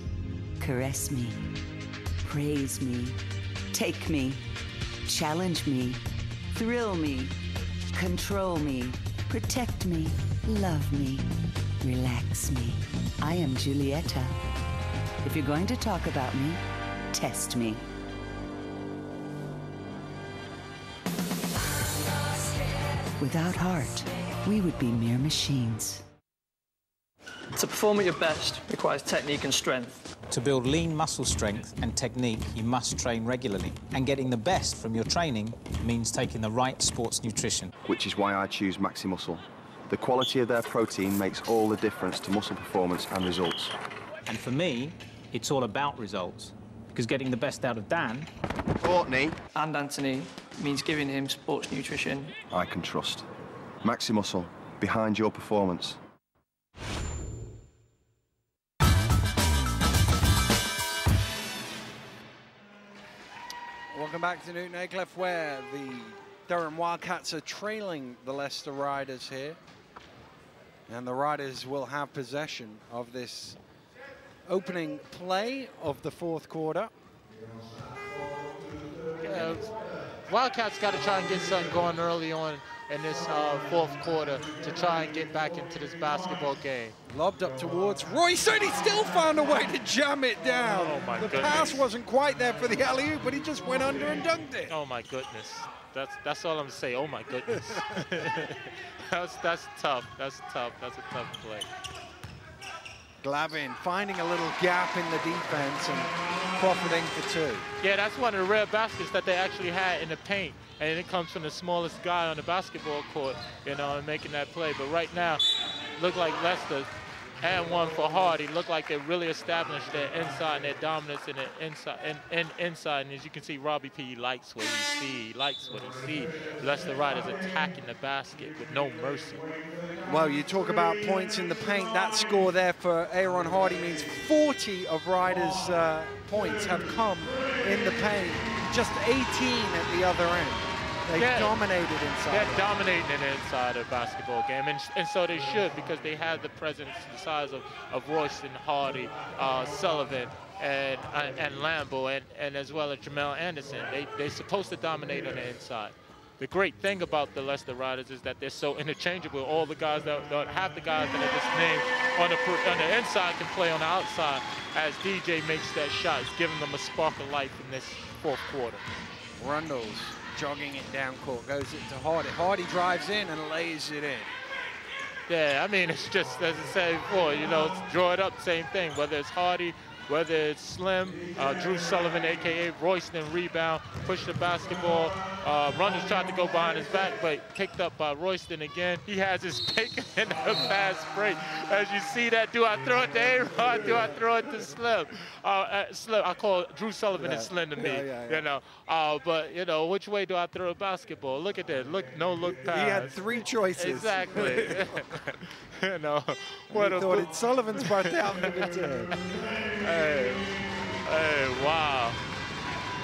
Caress me. Praise me. Take me. Challenge me. Thrill me. Control me. Protect me. Love me. Relax me. I am Julieta. If you're going to talk about me, test me. Without heart, we would be mere machines. To perform at your best requires technique and strength. To build lean muscle strength and technique, you must train regularly. And getting the best from your training means taking the right sports nutrition. Which is why I choose Maximuscle. The quality of their protein makes all the difference to muscle performance and results. And for me, it's all about results. Because getting the best out of Dan... Courtney. And Anthony means giving him sports nutrition I can trust. Maximuscle, behind your performance. Welcome back to Newton Aycliffe, where the Durham Wildcats are trailing the Leicester Riders here. And the Riders will have possession of this opening play of the fourth quarter. Wildcats got to try and get something going early on in this fourth quarter to try and get back into this basketball game. Lobbed up towards Royce, and he still found a way to jam it down. Oh my the goodness. pass wasn't quite there for the alley-oop, but he just went under and dunked it. Oh my goodness. That's all I'm gonna say. Oh my goodness. that's tough. That's tough. That's a tough play. Glavin finding a little gap in the defense and profiting for two. Yeah, that's one of the rare baskets that they actually had in the paint. and it comes from the smallest guy on the basketball court, you know, and making that play. But right now, look like Leicester and one for Hardy look like they really established their inside and their dominance in the inside. And as you can see, Robbie P likes what he see. He likes what he see. Leicester Riders attacking the basket with no mercy. Well, you talk about points in the paint. That score there for Aaron Hardy means 40 of Riders' points have come in the paint. Just 18 at the other end. They dominated inside. They're dominating the inside of the basketball game, and so they should, because they have the presence, the size of Royston, Hardy, Sullivan, and Lambo, and as well as Jamel Anderson. They're supposed to dominate on the inside. The great thing about the Leicester Riders is that they're so interchangeable. All the guys half the guys that are just named on the inside can play on the outside. As DJ makes that shot, it's giving them a spark of life in this fourth quarter. Rundles jogging it down court, goes it to Hardy. Hardy drives in and lays it in. Yeah, I mean, it's just, as I said before, you know, draw it up, same thing. Whether it's Hardy, whether it's Slim, Drew Sullivan, a.k.a. Royston, rebound, push the basketball. Rundles tried to go behind his back, but picked up by Royston again. He has his pick in a fast break. As you see that, do I throw it to A-Rod? Do I throw it to Slim? Slim, I call Drew Sullivan and Slim to me, you know. But, you know, which way do I throw a basketball? Look at that. No look pass. He had 3 choices. Exactly. You know, what he thought it's Sullivan's part out in the return. Hey, wow.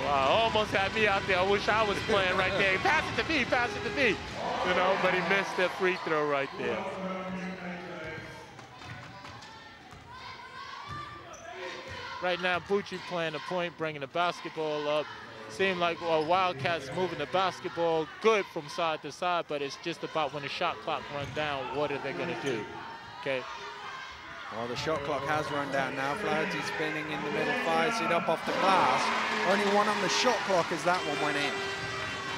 Wow, almost had me out there. I wish I was playing right there. Pass it to me. You know, but he missed that free throw right there. Right now, Bucci playing the point, bringing the basketball up. Seemed like Wildcats moving the basketball good from side to side, but it's just about when the shot clock runs down, what are they going to do? Okay. Well, the shot clock has run down now. Flaherty spinning in the middle, fires it up off the glass. Only one on the shot clock as that one went in.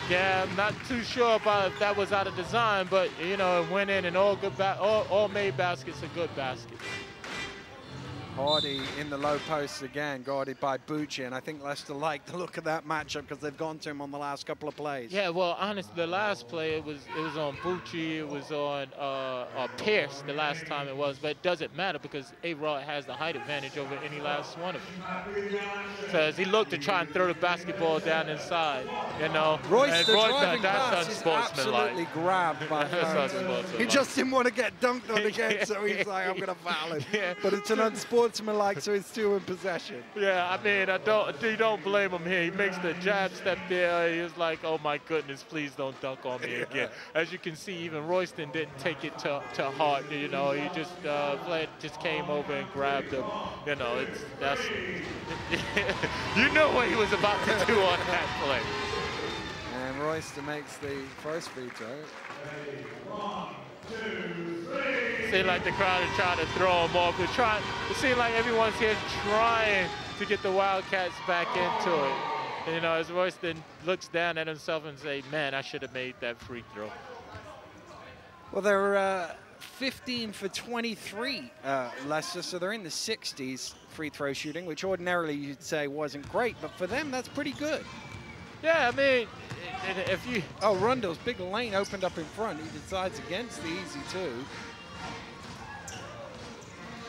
Yeah, I'm not too sure about if that was out of design, but, you know, it went in, and all made baskets are good baskets. Hardy in the low post again, guarded by Bucci, and I think Leicester liked the look of that matchup because they've gone to him on the last couple of plays. Yeah, well, honestly, the last play, it was on Bucci, it was on Pierce the last time it was, but it doesn't matter because A-Rod has the height advantage over any last one of them. So as he looked to try and throw the basketball down inside, you know. Royce, the driving pass is absolutely grabbed by Flaherty. He just didn't want to get dunked on again, so he's like, I'm going to foul him. Yeah. But it's an unsportsmanlike, so it's still in possession. Yeah, I mean, you don't blame him here. He makes the jab step there. He was like, oh my goodness, please don't dunk on me again. As you can see, even Royston didn't take it to heart. You know, he just just came over and grabbed him. You know, that's you know what he was about to do on that play. And Royston makes the first free throw. 1, 2, 3. Seems like the crowd is trying to throw him off. It seems like everyone's here trying to get the Wildcats back into it. And, you know, as Royston looks down at himself and say, man, I should have made that free throw. Well, they're 15 for 23, Leicester, so they're in the 60s free throw shooting, which ordinarily you'd say wasn't great, but for them, that's pretty good. Yeah, I mean, if you... Oh, Rundle's big lane opened up in front. He decides against the easy 2.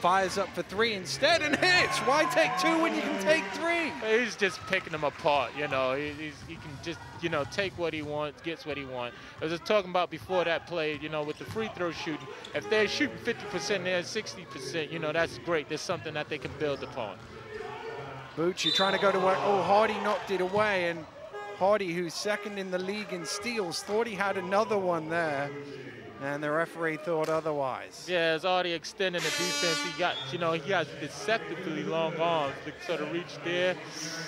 Fires up for 3 instead and hits. Why take 2 when you can take 3? He's just picking them apart, you know. He can just, you know, take what he wants, gets what he wants. I was just talking about before that play, you know, with the free throw shooting. If they're shooting 50%, they're 60%, you know, that's great. There's something that they can build upon. Bucci trying to go to work. Oh, Hardy knocked it away, and Hardy, who's second in the league in steals, thought he had another one there, and the referee thought otherwise. Yeah, as Hardy extending the defense, he got, you know, he has deceptively long arms to sort of reach there,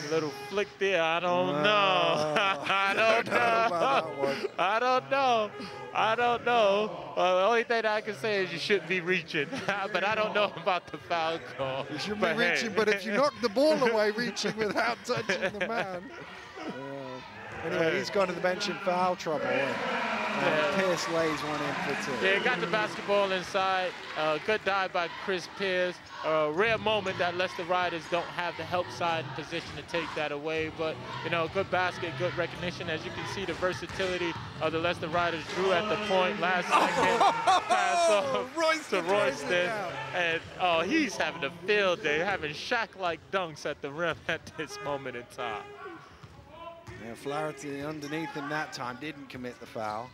a little flick there. I don't know. I don't know. The only thing I can say is you shouldn't be reaching, but I don't know about the foul call. You shouldn't be reaching, but if you knock the ball away reaching without touching the man. Anyway, he's gone to the bench in foul trouble. Pierce lays one in for two. Yeah, got the basketball inside. Good dive by Chris Pierce. Rare moment that Leicester Riders don't have the help side in position to take that away. But, you know, good basket, good recognition. As you can see, the versatility of the Leicester Riders. Drew at the point last second. Pass off to Royston. And, oh, he's having a field day, having Shaq-like dunks at the rim at this moment in time. Yeah, Flaherty underneath him that time, didn't commit the foul.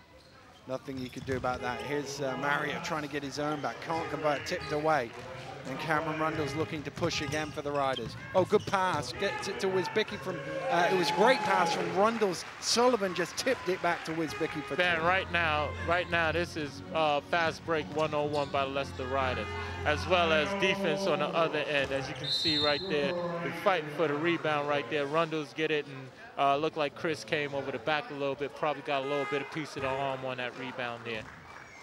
Nothing you could do about that. Here's Marriott trying to get his own back, can't convert, tipped away. And Cameron Rundle's looking to push again for the Riders. Oh, good pass, gets it to Wisbicki from, it was a great pass from Rundle's. Sullivan just tipped it back to Wisbicki for Man, two. right now, this is fast break 101 by the Leicester Riders, as well as defense on the other end. As you can see right there, they're fighting for the rebound right there. Rundle's get it, and looked like Chris came over the back a little bit, probably got a little bit of piece of the arm on that rebound there.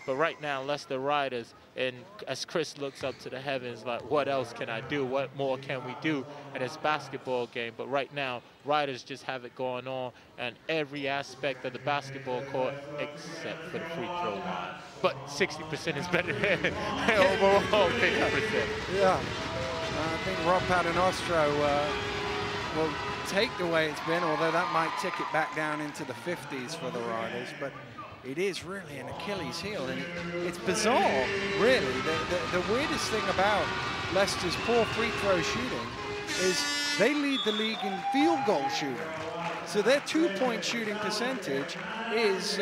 But right now, Leicester Riders, and as Chris looks up to the heavens, like, what else can I do? What more can we do in this basketball game? But right now, Riders just have it going on in every aspect of the basketball court except for the free throw line. But 60% is better than overall 50%. Yeah, I think Rob Paternostro will take the way it's been, although that might tick it back down into the 50s for the Riders. But it is really an Achilles heel, and it's bizarre, really. The weirdest thing about Leicester's poor free throw shooting is they lead the league in field goal shooting. So their two-point shooting percentage is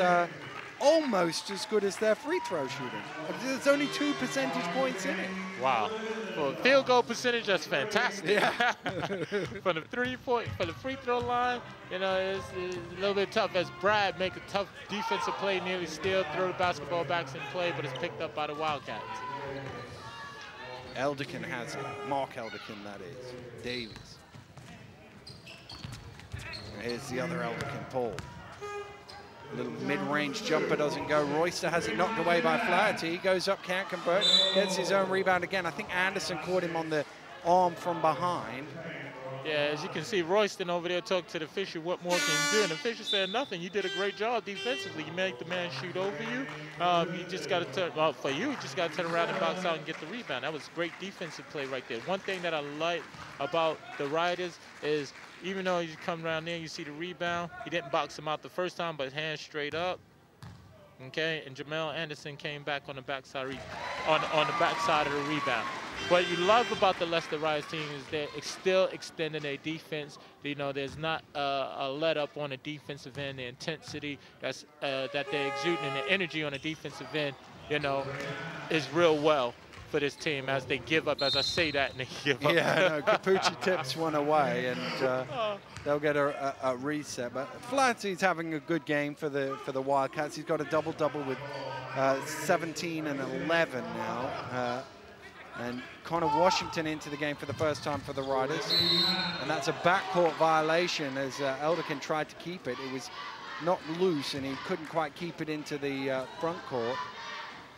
almost as good as their free throw shooting. There's only 2 percentage points in it. Wow. For field goal percentage, that's fantastic. Yeah. For the free throw line, you know, it's a little bit tough as Brad make a tough defensive play, nearly steal, throw the basketball back in play, but it's picked up by the Wildcats. Elderkin has it. Mark Elderkin, that is. Davies. Here's the other Elderkin, Paul. A little mid-range jumper doesn't go. Royster has it knocked away by Flaherty. He goes up, can't convert, gets his own rebound again. I think Anderson caught him on the arm from behind. Yeah, as you can see, Royston over there talked to the Fisher, what more can you do? And the Fisher said, nothing. You did a great job defensively. You made the man shoot over you. You just got to turn, well, for you just got to turn around and box out and get the rebound. That was great defensive play right there. One thing that I like about the Riders is, even though you come around there, you see the rebound. He didn't box him out the first time, but hands straight up. Okay, and Jamel Anderson came back on the backside on the backside of the rebound. What you love about the Leicester Riders team is they're still extending their defense. You know, there's not a let up on the defensive end. The intensity that they're exuding and the energy on the defensive end, you know, is real well for this team as they give up. As I say that, and they give up. Yeah, no, Capucci tips one away, and they'll get a reset. But Flaherty's having a good game for the Wildcats. He's got a double-double with 17 and 11 now. And Connor Washington into the game for the first time for the Riders. And that's a backcourt violation as Elderkin tried to keep it. It was not loose, and he couldn't quite keep it into the front court.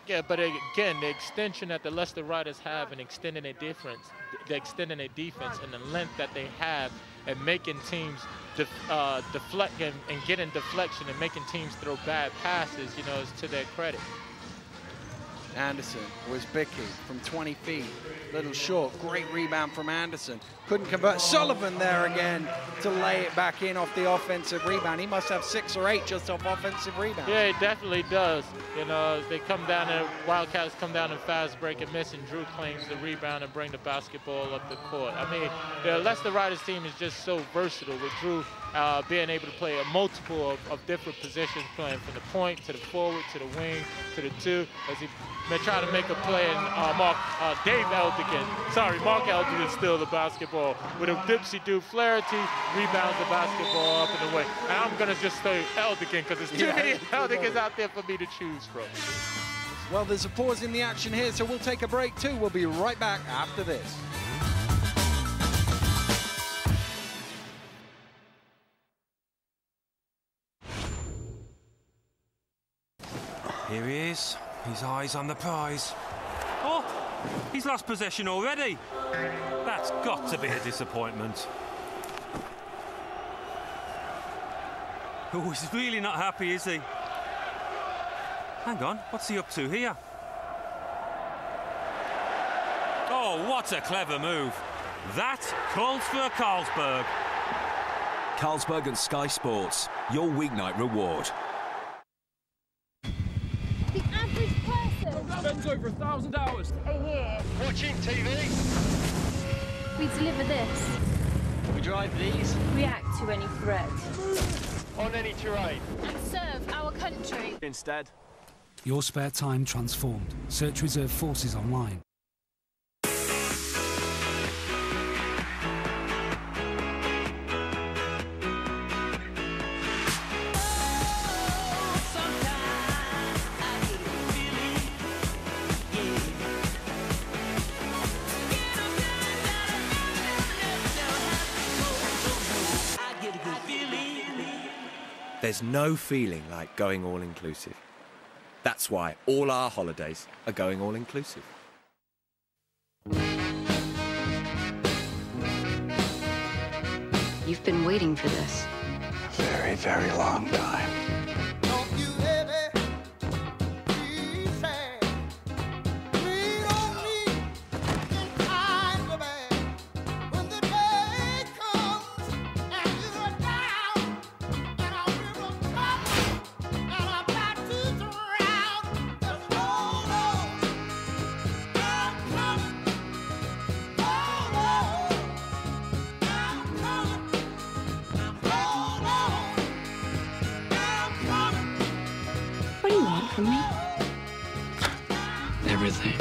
Yeah, but again, the extension that the Leicester Riders have in extending their defense and the length that they have and making teams deflect and getting deflection and making teams throw bad passes, you know, is to their credit. Anderson was Bicky from 20 feet, little short, great rebound from Anderson. Couldn't convert. Sullivan there again to lay it back in off the offensive rebound. He must have 6 or 8 just off offensive rebound. Yeah, he definitely does. You know, they come down and Wildcats come down and fast break and miss, and Drew claims the rebound and bring the basketball up the court. I mean, the Leicester Riders team is just so versatile with Drew being able to play a multiple of different positions, playing from the point to the forward to the wing to the 2, as he may try to make a play, and Mark Elderkin steal the basketball with a dipsy-do. Flaherty rebounds the basketball up and away. And I'm going to just say Elderkin because there's too many Elderkins out there for me to choose from. Well, there's a pause in the action here, so we'll take a break too. We'll be right back after this. Here he is, his eyes on the prize. Oh, he's lost possession already. That's got to be a disappointment. Oh, he's really not happy, is he? Hang on, what's he up to here? Oh, what a clever move. That calls for Carlsberg. Carlsberg and Sky Sports, your weeknight reward. The average person spends over 1,000 hours a year watching TV. We deliver this. We drive these. React to any threat. On any terrain. And serve our country. Instead. Your spare time transformed. Search Reserve Forces online. There's no feeling like going all-inclusive. That's why all our holidays are going all-inclusive. You've been waiting for this. A very, very long time. What do you want from me? Everything.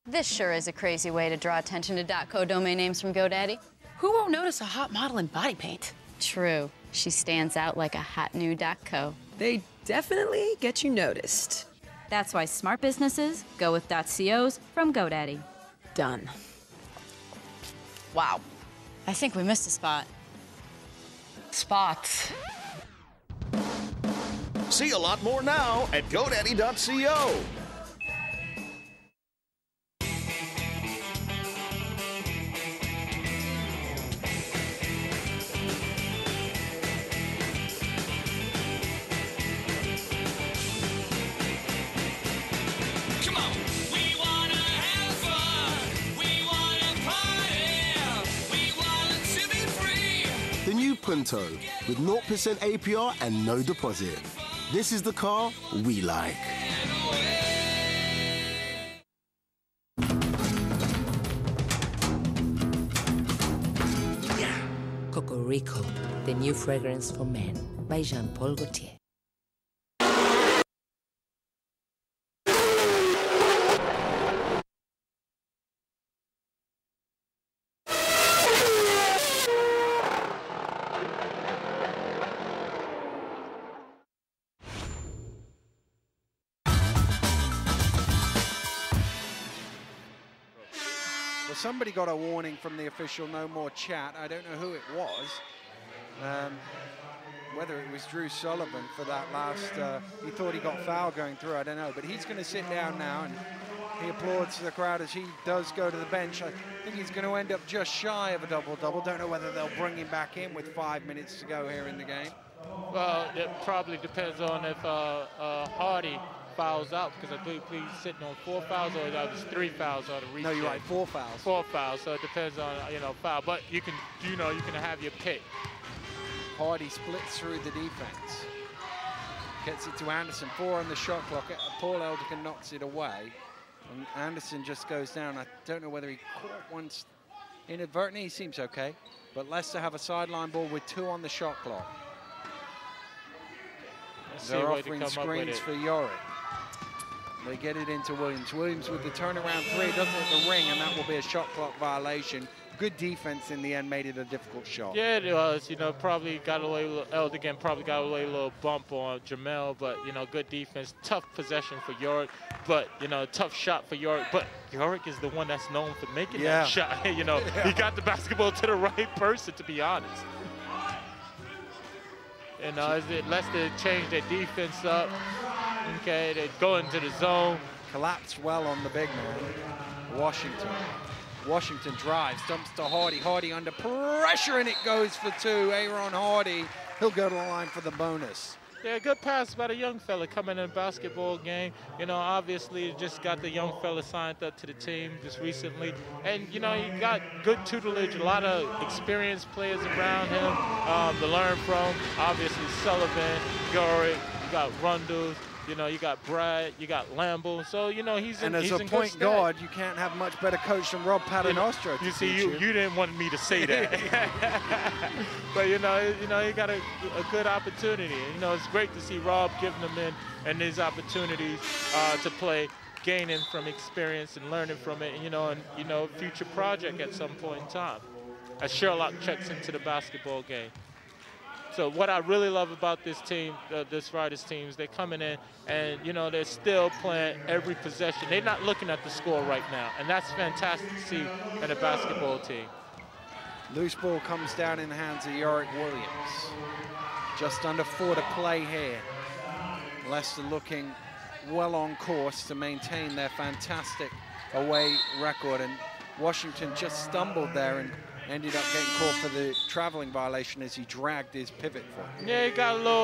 This sure is a crazy way to draw attention to .co domain names from GoDaddy. Who won't notice a hot model in body paint? True. She stands out like a hot new .co. They definitely get you noticed. That's why smart businesses go with .cos from GoDaddy. Done. Wow. I think we missed a spot. Spots. See a lot more now at GoDaddy.co. The new Punto, with 0% APR and no deposit. This is the car we like. Cocorico, the new fragrance for men by Jean-Paul Gaultier. Well, somebody got a warning from the official, no more chat. I don't know who it was. Whether it was Drew Sullivan for that last, he thought he got foul going through, I don't know. But he's going to sit down now, and he applauds the crowd as he does go to the bench. I think he's going to end up just shy of a double-double. Don't know whether they'll bring him back in with 5 minutes to go here in the game. Well, it probably depends on if Hardy fouls out, because I believe he's sitting on 4 fouls, or that was 3 fouls on the reach. No, you're right, 4 fouls. 4 fouls, so it depends on, foul. But you can, you can have your pick. Hardy splits through the defense. Gets it to Anderson, 4 on the shot clock. Paul Elderkin knocks it away. And Anderson just goes down. I don't know whether he caught once inadvertently. He seems okay. But Leicester have a sideline ball with 2 on the shot clock. They're offering screens for Yorick. They get it into Williams. Williams with the turnaround 3, doesn't hit the ring, and that will be a shot clock violation. Good defense in the end, made it a difficult shot. Yeah, it was. Probably got away. Elderkin probably got away a little bump on Jamel, but good defense, tough possession for Yorick, but tough shot for Yorick. But Yorick is the one that's known for making that shot. He got the basketball to the right person, to be honest. And as Leicester changed their defense up, Okay, they go into the zone. Collapsed well on the big man, Washington. Washington drives, dumps to Hardy. Hardy under pressure, and it goes for two. Aaron Hardy, he'll go to the line for the bonus. Yeah, good pass by the young fella coming in a basketball game. You know, obviously just got the young fella signed up to the team just recently. And, you know, you got good tutelage, a lot of experienced players around him to learn from. Obviously Sullivan, Gorick, you got Rundles, you know, you got Brad, you got Lambo. So, you know, he's in good stead. And as a point guard, you can't have much better coach than Rob Paternostro. You see, you didn't want me to say that. But, you know, he got a good opportunity. You know, it's great to see Rob giving them in his opportunities to play, gaining from experience and learning from it, and, future project at some point in time. As Sherlock checks into the basketball game. So what I really love about this team, this Riders team, is they're coming in and, you know, they're still playing every possession. They're not looking at the score right now, and that's fantastic to see in a basketball team. Loose ball comes down in the hands of Yorick Williams. Just under 4 to play here. Leicester looking well on course to maintain their fantastic away record, and Washington just stumbled there and ended up getting caught for the traveling violation as he dragged his pivot foot. Yeah,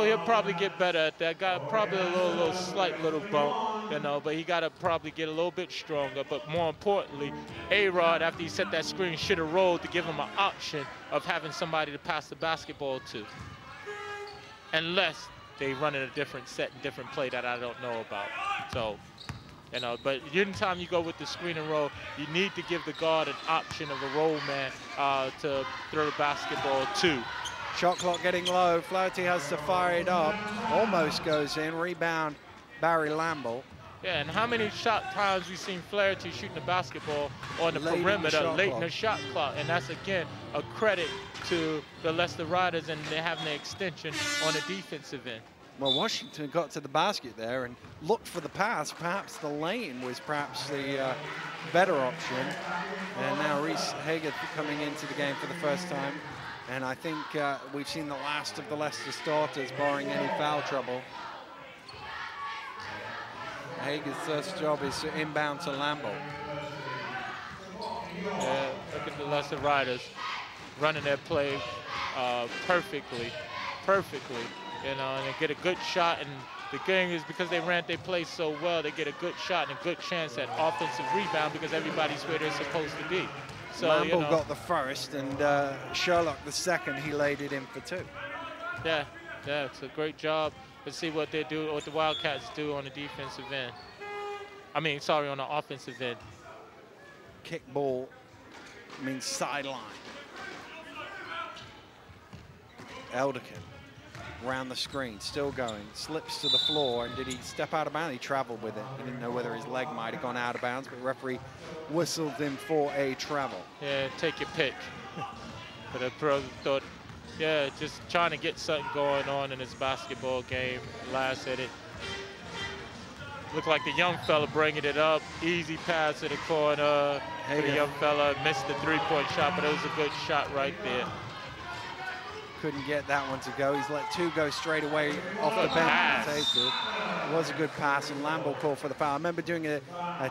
he'll probably get better at that. Got probably a slight little bump, you know, but he got to probably get a little bit stronger. But more importantly, A-Rod, after he set that screen, should have rolled to give him an option of having somebody to pass the basketball to. Unless they run in a different set and different play that I don't know about. So, you know, but anytime you go with the screen and roll, you need to give the guard an option of a roll man to throw the basketball to. Shot clock getting low. Flaherty has to fire it up. Almost goes in. Rebound, Barry Lamble. Yeah, and how many shot times we've seen Flaherty shooting the basketball on the perimeter late in the shot clock. And that's, again, a credit to the Leicester Riders, and they're having the extension on the defensive end. Well, Washington got to the basket there and looked for the pass. Perhaps the lane was perhaps the better option. And now Reese Hager coming into the game for the first time. And I think we've seen the last of the Leicester starters, barring any foul trouble. Hager's first job is to inbound to Lambo. Yeah, look at the Leicester Riders running their play perfectly. You know, and they get a good shot, and the game is because they ran their play so well, they get a good shot and a good chance at offensive rebound because everybody's where they're supposed to be. So Lambo got the first, and Sherlock the second. He laid it in for two. Yeah, it's a great job. Let's see what they do, what the Wildcats do on the defensive end. On the offensive end. Kick ball means sideline. Elderkin. Around the screen, still going, slips to the floor, and did he step out of bounds? He traveled with it. He didn't know whether his leg might have gone out of bounds, but the referee whistled him for a travel. Yeah, take your pick. But the pro thought, yeah, just trying to get something going on in this basketball game. Last hit it. Looked like the young fella bringing it up. Easy pass to the corner. The young fella missed the three-point shot, but it was a good shot right there. Couldn't get that one to go. He's let two go straight away off the bench. It was a good pass, and Lambo called for the foul. I remember doing a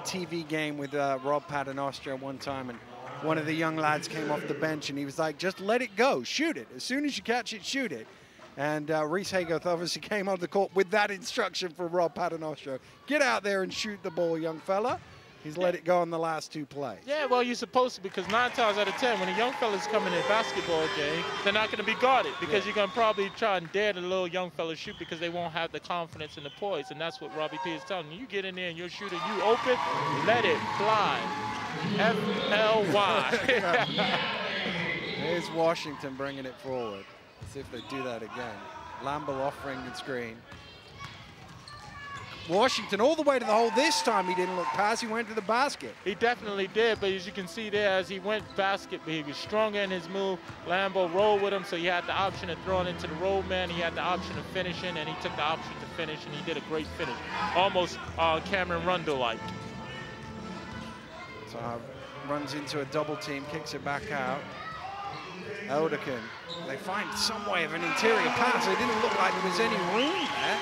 TV game with Rob Paternostro one time, and one of the young lads came off the bench, and he was like, just let it go, shoot it. As soon as you catch it, shoot it. And Reese Hagoth obviously came on the court with that instruction from Rob Paternostro. Get out there and shoot the ball, young fella. He's let it go on the last two plays. Yeah, well, you're supposed to, because 9 times out of 10, when a young fella's coming in a basketball game, they're not going to be guarded because you're going to probably try and dare the little young fella shoot because they won't have the confidence and the poise, and that's what Robbie P is telling you. You get in there and you're shooting, you open, let it fly. F-L-Y. Here's Washington bringing it forward. Let's see if they do that again. Lambo offering the screen. Washington all the way to the hole. This time he didn't look past, he went to the basket. He definitely did, but as you can see there, as he went basket, he was stronger in his move. Lambo rolled with him, so he had the option of throwing into the roll man. He had the option of finishing, and he took the option to finish, and he did a great finish. Almost Cameron Rundle-like. So runs into a double team, kicks it back out. Elderkin, they find some way of an interior pass. It didn't look like there was any room there.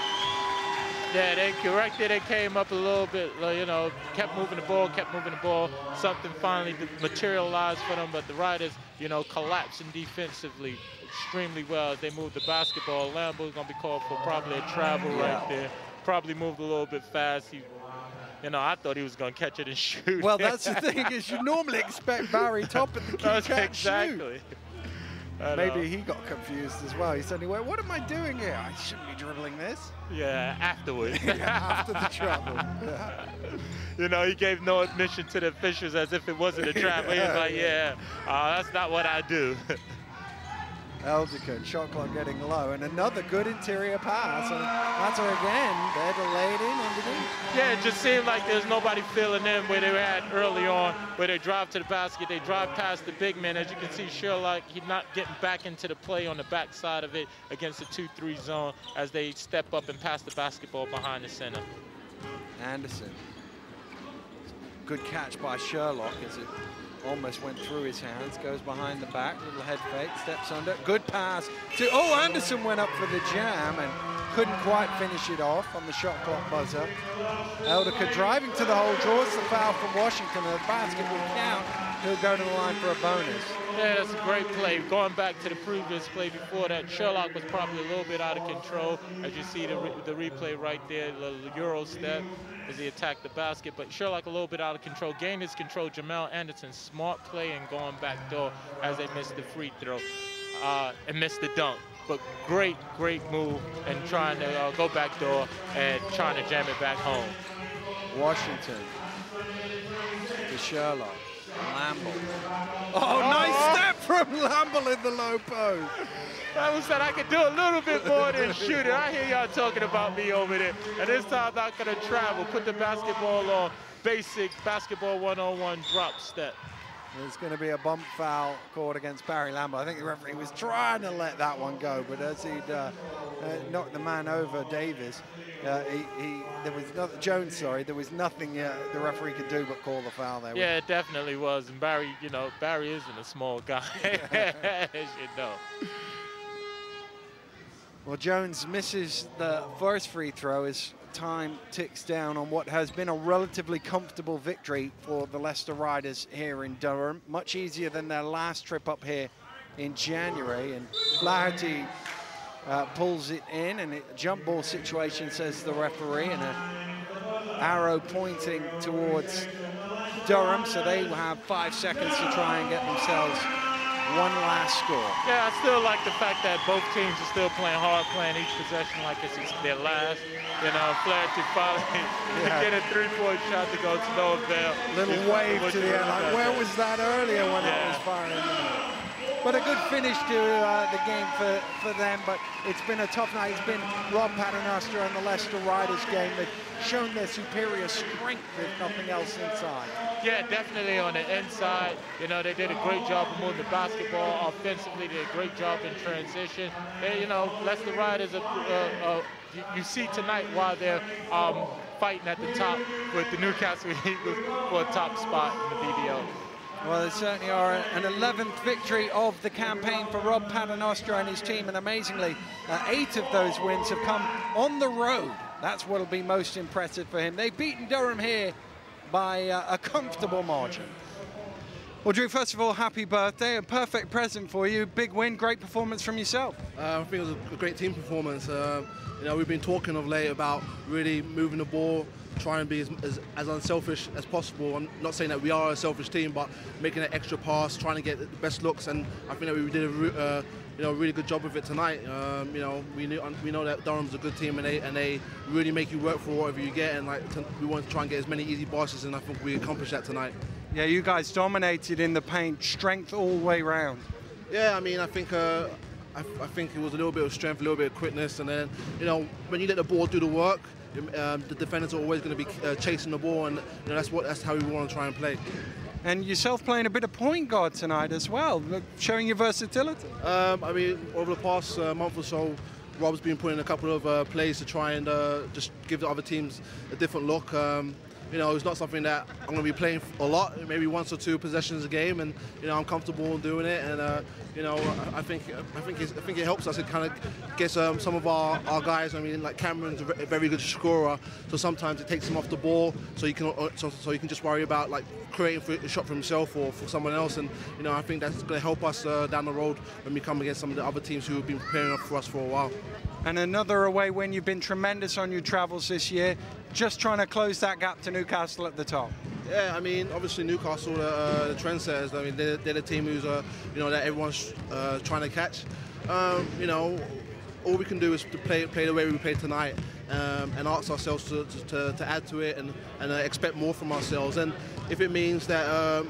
Yeah, they corrected. They came up a little bit, you know, kept moving the ball. Something finally materialized for them, but the Riders, you know, collapsing defensively extremely well as they moved the basketball. Lambo's going to be called for probably a travel right there. Probably moved a little bit fast. You know, I thought he was going to catch it and shoot. Well, that's the thing, is you normally expect Barry Toppin to catch exactly. shoot. Maybe he got confused as well. He suddenly went, what am I doing here? I shouldn't be dribbling this. Yeah, afterwards. After the travel. You know, he gave no admission to the officials as if it wasn't a travel. He was like, that's not what I do. Elderkin, shot clock getting low, and another good interior pass. And that's her again. They're delayed in underneath. Yeah, it just seemed like there's nobody filling in where they had early on, where they drive to the basket, they drive past the big man. As you can see, Sherlock, he's not getting back into the play on the backside of it against the 2-3 zone as they step up and pass the basketball behind the center. Anderson. Good catch by Sherlock as it almost went through his hands, goes behind the back, little head fake, steps under, good pass to, Anderson went up for the jam and couldn't quite finish it off on the shot clock buzzer. Elderkin driving to the hole, draws the foul from Washington, and the basket will count. He'll go to the line for a bonus. Yeah, that's a great play. Going back to the previous play before that, Sherlock was probably a little bit out of control. As you see the replay right there, the Euro step as he attacked the basket. But Sherlock a little bit out of control, gained his control. Jamal Anderson, smart play and going back door as they missed the free throw and missed the dunk. But great move and trying to go back door and trying to jam it back home. Washington to Sherlock. Lamble. Nice step from Lamble in the low post. I said I could do a little bit more than shoot it. I hear y'all talking about me over there. And this time I'm not going to travel. Put the basketball on basic basketball 101 drop step. There's going to be a bump foul called against Barry Lamble. I think the referee was trying to let that one go, but as he'd knocked the man over, Davis, there was nothing, Jones, sorry, there was nothing the referee could do but call the foul there. Yeah, it definitely was. And Barry, you know, Barry isn't a small guy, as you know. Well, Jones misses the first free throw as time ticks down on what has been a relatively comfortable victory for the Leicester Riders here in Durham. Much easier than their last trip up here in January. And Flaherty pulls it in, and a jump ball situation, says the referee, and an arrow pointing towards Durham. So they will have 5 seconds to try and get themselves one last score. Yeah, I still like the fact that both teams are still playing hard, playing each possession like it's their last. You know, Flaherty finally get a three-point shot to go to no avail. Little wave to the end, like where was that earlier when it was firing? But a good finish to the game for them, but it's been a tough night. It's been Rob Paternoster and the Leicester Riders game. They've shown their superior strength, if nothing else, inside. Yeah, definitely on the inside. You know, they did a great job of moving the basketball. Offensively, they did a great job in transition. And, you know, Leicester Riders, you see tonight why they're fighting at the top with the Newcastle Eagles for a top spot in the BBL. Well, they certainly are an 11th victory of the campaign for Rob Paternoster and his team, and amazingly, 8 of those wins have come on the road. That's what'll be most impressive for him. They've beaten Durham here by a comfortable margin. Well, Drew, first of all, happy birthday. A perfect present for you. Big win, great performance from yourself. I think it was a great team performance. You know, we've been talking of late about really moving the ball, trying to be as unselfish as possible. I'm not saying that we are a selfish team, but making an extra pass, trying to get the best looks, and I think that we did a really good job of it tonight. You know, we know that Durham's a good team, and they really make you work for whatever you get, and we want to try and get as many easy passes, and I think we accomplished that tonight. Yeah, you guys dominated in the paint, strength all the way round. Yeah, I mean, I think it was a little bit of strength, a little bit of quickness, and then, you know, when you let the ball do the work, the defenders are always going to be chasing the ball, and you know, that's how we want to try and play. And yourself playing a bit of point guard tonight as well, showing your versatility. I mean, over the past month or so, Rob's been putting a couple of plays to try and just give the other teams a different look. you know, it's not something that I'm going to be playing a lot, maybe 1 or 2 possessions a game, and you know, I'm comfortable doing it, and you know, I think it helps us. It kind of gets some of our guys. I mean, like Cameron's a very good scorer, so sometimes it takes him off the ball, so he can just worry about like creating a shot for himself or for someone else, and you know, I think that's going to help us down the road when we come against some of the other teams who have been preparing for us for a while. And another away win. You've been tremendous on your travels this year. Just trying to close that gap to Newcastle at the top. Yeah, I mean, obviously Newcastle, the trendsetters. I mean, they're the team who's, you know, that everyone's trying to catch. You know, all we can do is to play the way we played tonight, and ask ourselves to add to it and expect more from ourselves. And if it means that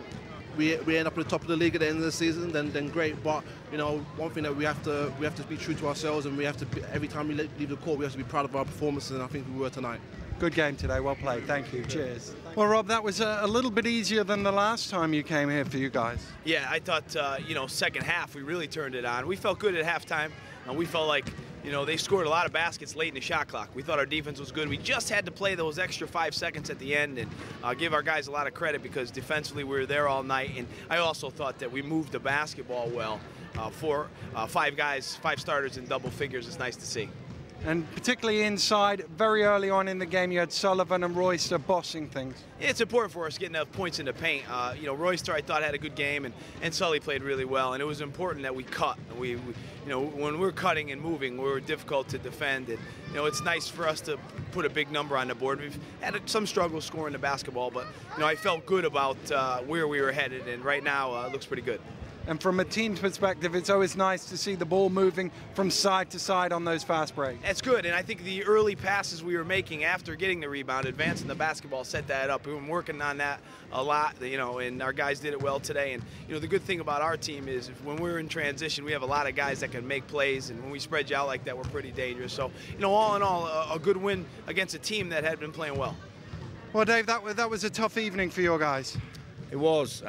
we end up at the top of the league at the end of the season, then great. But you know, one thing that we have to be true to ourselves, and we have to every time we leave the court, we have to be proud of our performances, and I think we were tonight. Good game today, well played, thank you, cheers. Well, Rob, that was a little bit easier than the last time you came here for you guys. Yeah, I thought, you know, second half we really turned it on. We felt good at halftime, and we felt like, you know, they scored a lot of baskets late in the shot clock. We thought our defense was good. We just had to play those extra 5 seconds at the end, and give our guys a lot of credit because defensively we were there all night. And I also thought that we moved the basketball well. 5 starters in double figures is nice to see. And particularly inside, very early on in the game, you had Sullivan and Royster bossing things. Yeah, it's important for us getting enough points in the paint. You know, Royster, I thought, had a good game, and Sully played really well. And it was important that we cut. We you know, when we're cutting and moving, we're difficult to defend. And you know, it's nice for us to put a big number on the board. We've had some struggles scoring the basketball, but you know, I felt good about where we were headed. And right now, it looks pretty good. And from a team's perspective, it's always nice to see the ball moving from side to side on those fast breaks. That's good, and I think the early passes we were making after getting the rebound, advancing the basketball, set that up. We've been working on that a lot, you know, and our guys did it well today. And you know, the good thing about our team is when we're in transition, we have a lot of guys that can make plays, and when we spread you out like that, we're pretty dangerous. So, you know, all in all, a good win against a team that had been playing well. Well, Dave, that was a tough evening for your guys. It was.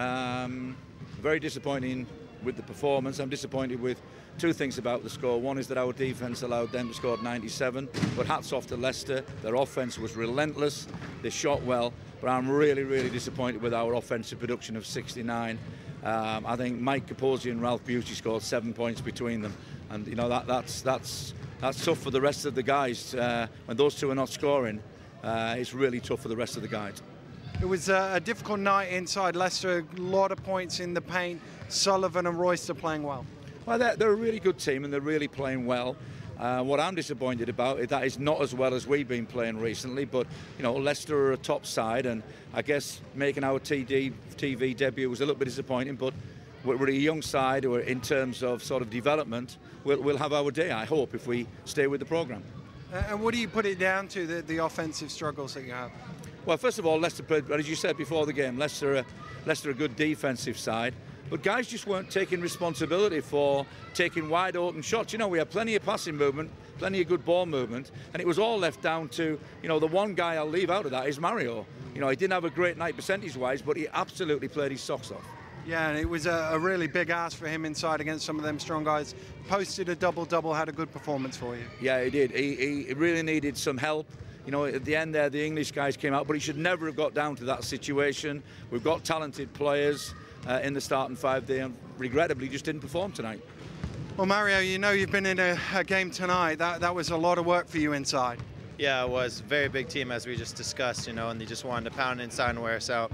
Very disappointing with the performance. I'm disappointed with 2 things about the score. One is that our defence allowed them to score 97, but hats off to Leicester. Their offence was relentless. They shot well, but I'm really, really disappointed with our offensive production of 69. I think Mike Capozzi and Ralph Beauty scored 7 points between them, and you know, that's tough for the rest of the guys. When those 2 are not scoring, it's really tough for the rest of the guys. It was a difficult night inside Leicester, a lot of points in the paint. Sullivan and Royster playing well. Well, they're a really good team and they're really playing well. What I'm disappointed about is that it's not as well as we've been playing recently, but you know, Leicester are a top side, and I guess making our TV debut was a little bit disappointing, but we're a young side who are, in terms of sort of development, we'll have our day, I hope, if we stay with the programme. And what do you put it down to, the offensive struggles that you have? Well, first of all, Leicester played, as you said before the game, Leicester a good defensive side, but guys just weren't taking responsibility for taking wide open shots. You know, we had plenty of passing movement, plenty of good ball movement, and it was all left down to, you know, the one guy I'll leave out of that is Mario. You know, he didn't have a great night percentage-wise, but he absolutely played his socks off. Yeah, and it was a really big ask for him inside against some of them strong guys. Posted a double-double, had a good performance for you. Yeah, he did. He really needed some help. You know, at the end there, the English guys came out, but he should never have got down to that situation. We've got talented players in the starting 5 there, and regrettably just didn't perform tonight. Well, Mario, you know you've been in a game tonight. That was a lot of work for you inside. Yeah, it was. Very big team, as we just discussed, you know, and they just wanted to pound inside and wear us out.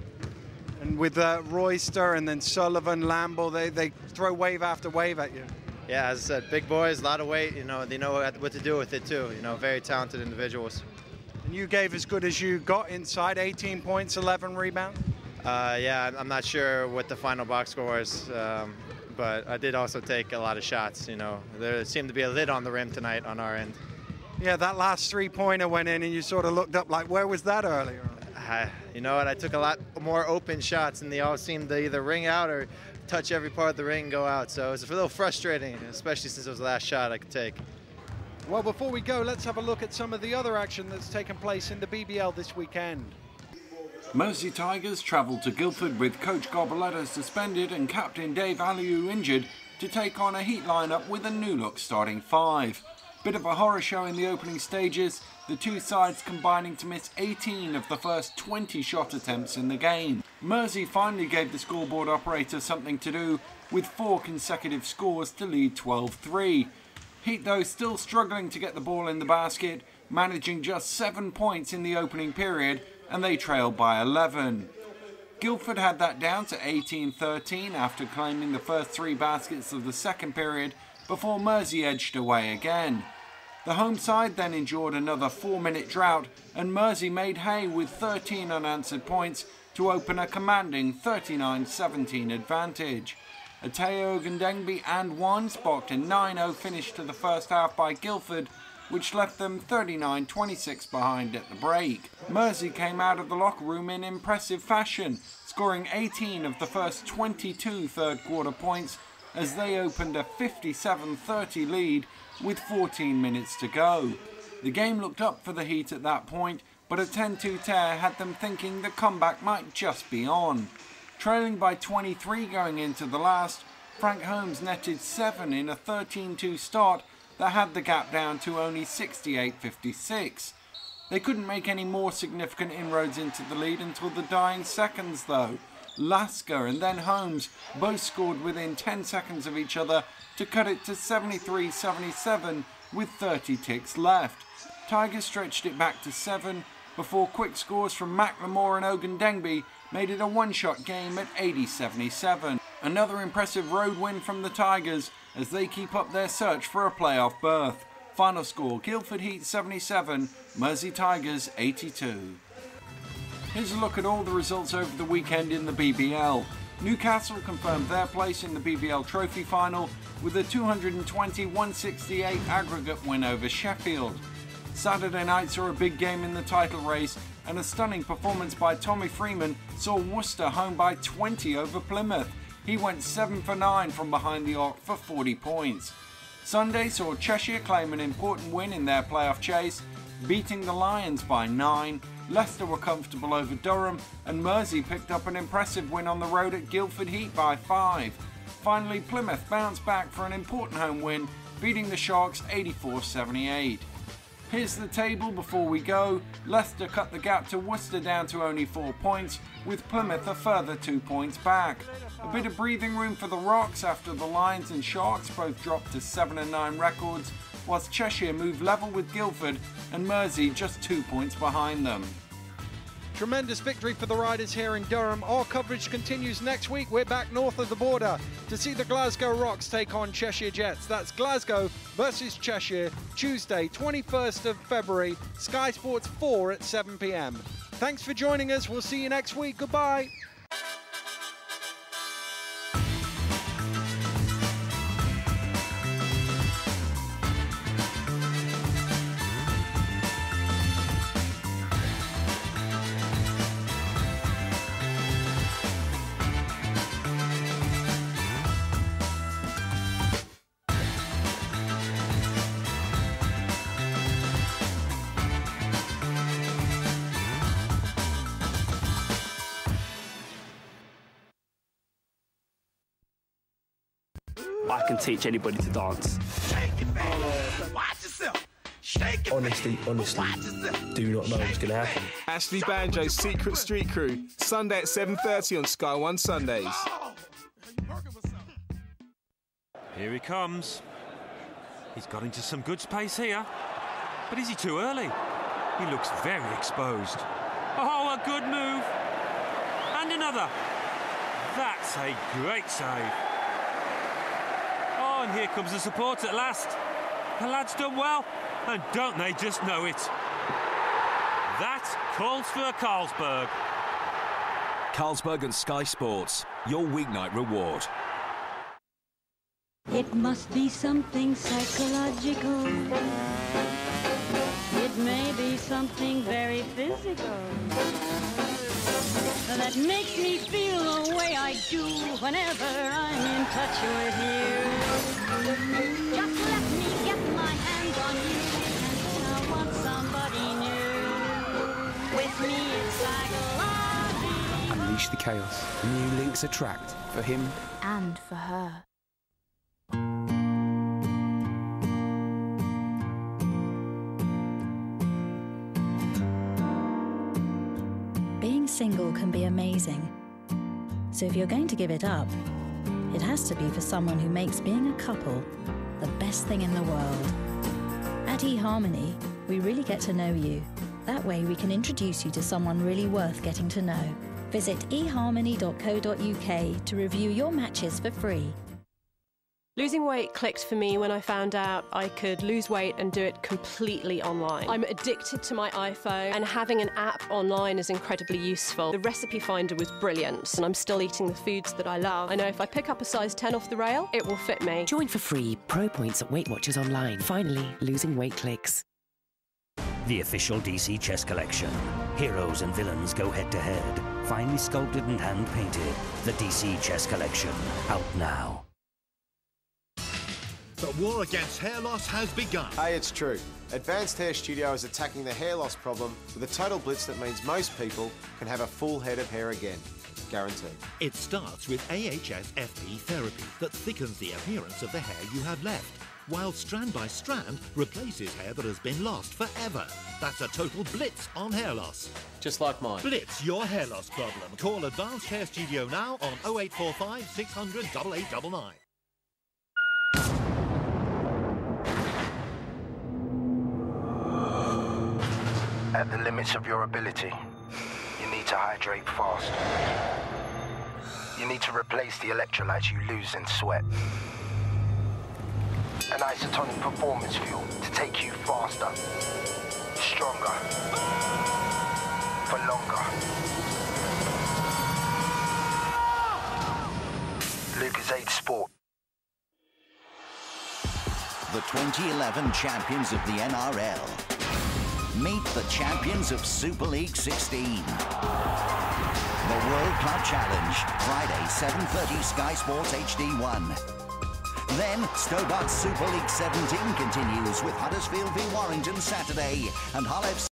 And with Royster and then Sullivan, Lamble, they throw wave after wave at you. Yeah, as I said, big boys, a lot of weight, you know, they know what to do with it too, you know, very talented individuals. And you gave as good as you got inside, 18 points, 11 rebounds? Yeah, I'm not sure what the final box score was, but I did also take a lot of shots, you know. There seemed to be a lid on the rim tonight on our end. Yeah, that last 3-pointer went in and you sort of looked up like, where was that earlier on? You know what, I took a lot more open shots and they all seemed to either ring out or touch every part of the ring and go out. So it was a little frustrating, especially since it was the last shot I could take. Well, before we go, let's have a look at some of the other action that's taken place in the BBL this weekend. Mersey Tigers travelled to Guildford with coach Goboletta suspended and captain Dave Aliu injured to take on a Heat lineup with a new look starting 5. Bit of a horror show in the opening stages, the two sides combining to miss 18 of the first 20 shot attempts in the game. Mersey finally gave the scoreboard operator something to do, with 4 consecutive scores to lead 12-3. Heat, though, still struggling to get the ball in the basket, managing just 7 points in the opening period, and they trailed by 11. Guildford had that down to 18-13 after claiming the first 3 baskets of the second period, before Mersey edged away again. The home side then endured another 4-minute drought, and Mersey made hay with 13 unanswered points to open a commanding 39-17 advantage. Ateo Ogundengbi and one sparked a 9-0 finish to the first half by Guildford, which left them 39-26 behind at the break. Mersey came out of the locker room in impressive fashion, scoring 18 of the first 22 third-quarter points as they opened a 57-30 lead with 14 minutes to go. The game looked up for the Heat at that point, but a 10-2 tear had them thinking the comeback might just be on. Trailing by 23 going into the last, Frank Holmes netted 7 in a 13-2 start that had the gap down to only 68-56. They couldn't make any more significant inroads into the lead until the dying seconds though. Lasker and then Holmes both scored within 10 seconds of each other to cut it to 73-77 with 30 ticks left. Tigers stretched it back to 7 before quick scores from McLemore and Ogundengbi made it a one-shot game at 80-77. Another impressive road win from the Tigers as they keep up their search for a playoff berth. Final score, Guildford Heat 77, Mersey Tigers 82. Here's a look at all the results over the weekend in the BBL. Newcastle confirmed their place in the BBL Trophy Final with a 220-168 aggregate win over Sheffield. Saturday night saw a big game in the title race, and a stunning performance by Tommy Freeman saw Worcester home by 20 over Plymouth. He went 7 for 9 from behind the arc for 40 points. Sunday saw Cheshire claim an important win in their playoff chase, beating the Lions by 9. Leicester were comfortable over Durham, and Mersey picked up an impressive win on the road at Guildford Heat by 5. Finally, Plymouth bounced back for an important home win, beating the Sharks 84-78. Here's the table before we go. Leicester cut the gap to Worcester down to only 4 points, with Plymouth a further 2 points back. A bit of breathing room for the Rocks after the Lions and Sharks both dropped to 7 and 9 records, whilst Cheshire moved level with Guildford and Mersey just 2 points behind them. Tremendous victory for the Riders here in Durham. Our coverage continues next week. We're back north of the border to see the Glasgow Rocks take on Cheshire Jets. That's Glasgow versus Cheshire, Tuesday, 21st of February, Sky Sports 4 at 7 p.m. Thanks for joining us. We'll see you next week. Goodbye. I can teach anybody to dance. Honestly, do not know what's going to happen. Ashley Banjo's Secret Street Crew, Sunday at 7:30 on Sky One Sundays. Here he comes. He's got into some good space here. But is he too early? He looks very exposed. Oh, a good move. And another. That's a great save. Oh, and here comes the support at last. The lad's done well, and don't they just know it? That calls for a Carlsberg. Carlsberg and Sky Sports, your weeknight reward. It must be something psychological. It may be something very physical that makes me feel the way I do whenever I'm in touch with you. Just let me get my hands on you, and then I want somebody new. With me it's psychological. Unleash the chaos. New links attract for him And for her. single can be amazing. So if you're going to give it up, it has to be for someone who makes being a couple the best thing in the world. At eHarmony, we really get to know you. That way we can introduce you to someone really worth getting to know. Visit eharmony.co.uk to review your matches for free. Losing weight clicked for me when I found out I could lose weight and do it completely online. I'm addicted to my iPhone, and having an app online is incredibly useful. The recipe finder was brilliant, and I'm still eating the foods that I love. I know if I pick up a size 10 off the rail, it will fit me. Join for free Pro Points at Weight Watchers online. Finally, losing weight clicks. The official DC chess collection. Heroes and villains go head-to-head. Finely sculpted and hand-painted. The DC chess collection. Out now. The war against hair loss has begun. Hey, it's true. Advanced Hair Studio is attacking the hair loss problem with a total blitz that means most people can have a full head of hair again. Guaranteed. It starts with AHS FP therapy that thickens the appearance of the hair you have left, while strand by strand replaces hair that has been lost forever. That's a total blitz on hair loss. Just like mine. Blitz your hair loss problem. Call Advanced Hair Studio now on 0845 600 8899. At the limits of your ability, you need to hydrate fast. You need to replace the electrolytes you lose in sweat. An isotonic performance fuel to take you faster, stronger, for longer. Lucozade Sport. The 2011 champions of the NRL. Meet the champions of Super League 16. The World Club Challenge, Friday, 7:30, Sky Sports HD1. Then, Stobart's Super League 17 continues with Huddersfield v Warrington Saturday and Hull FC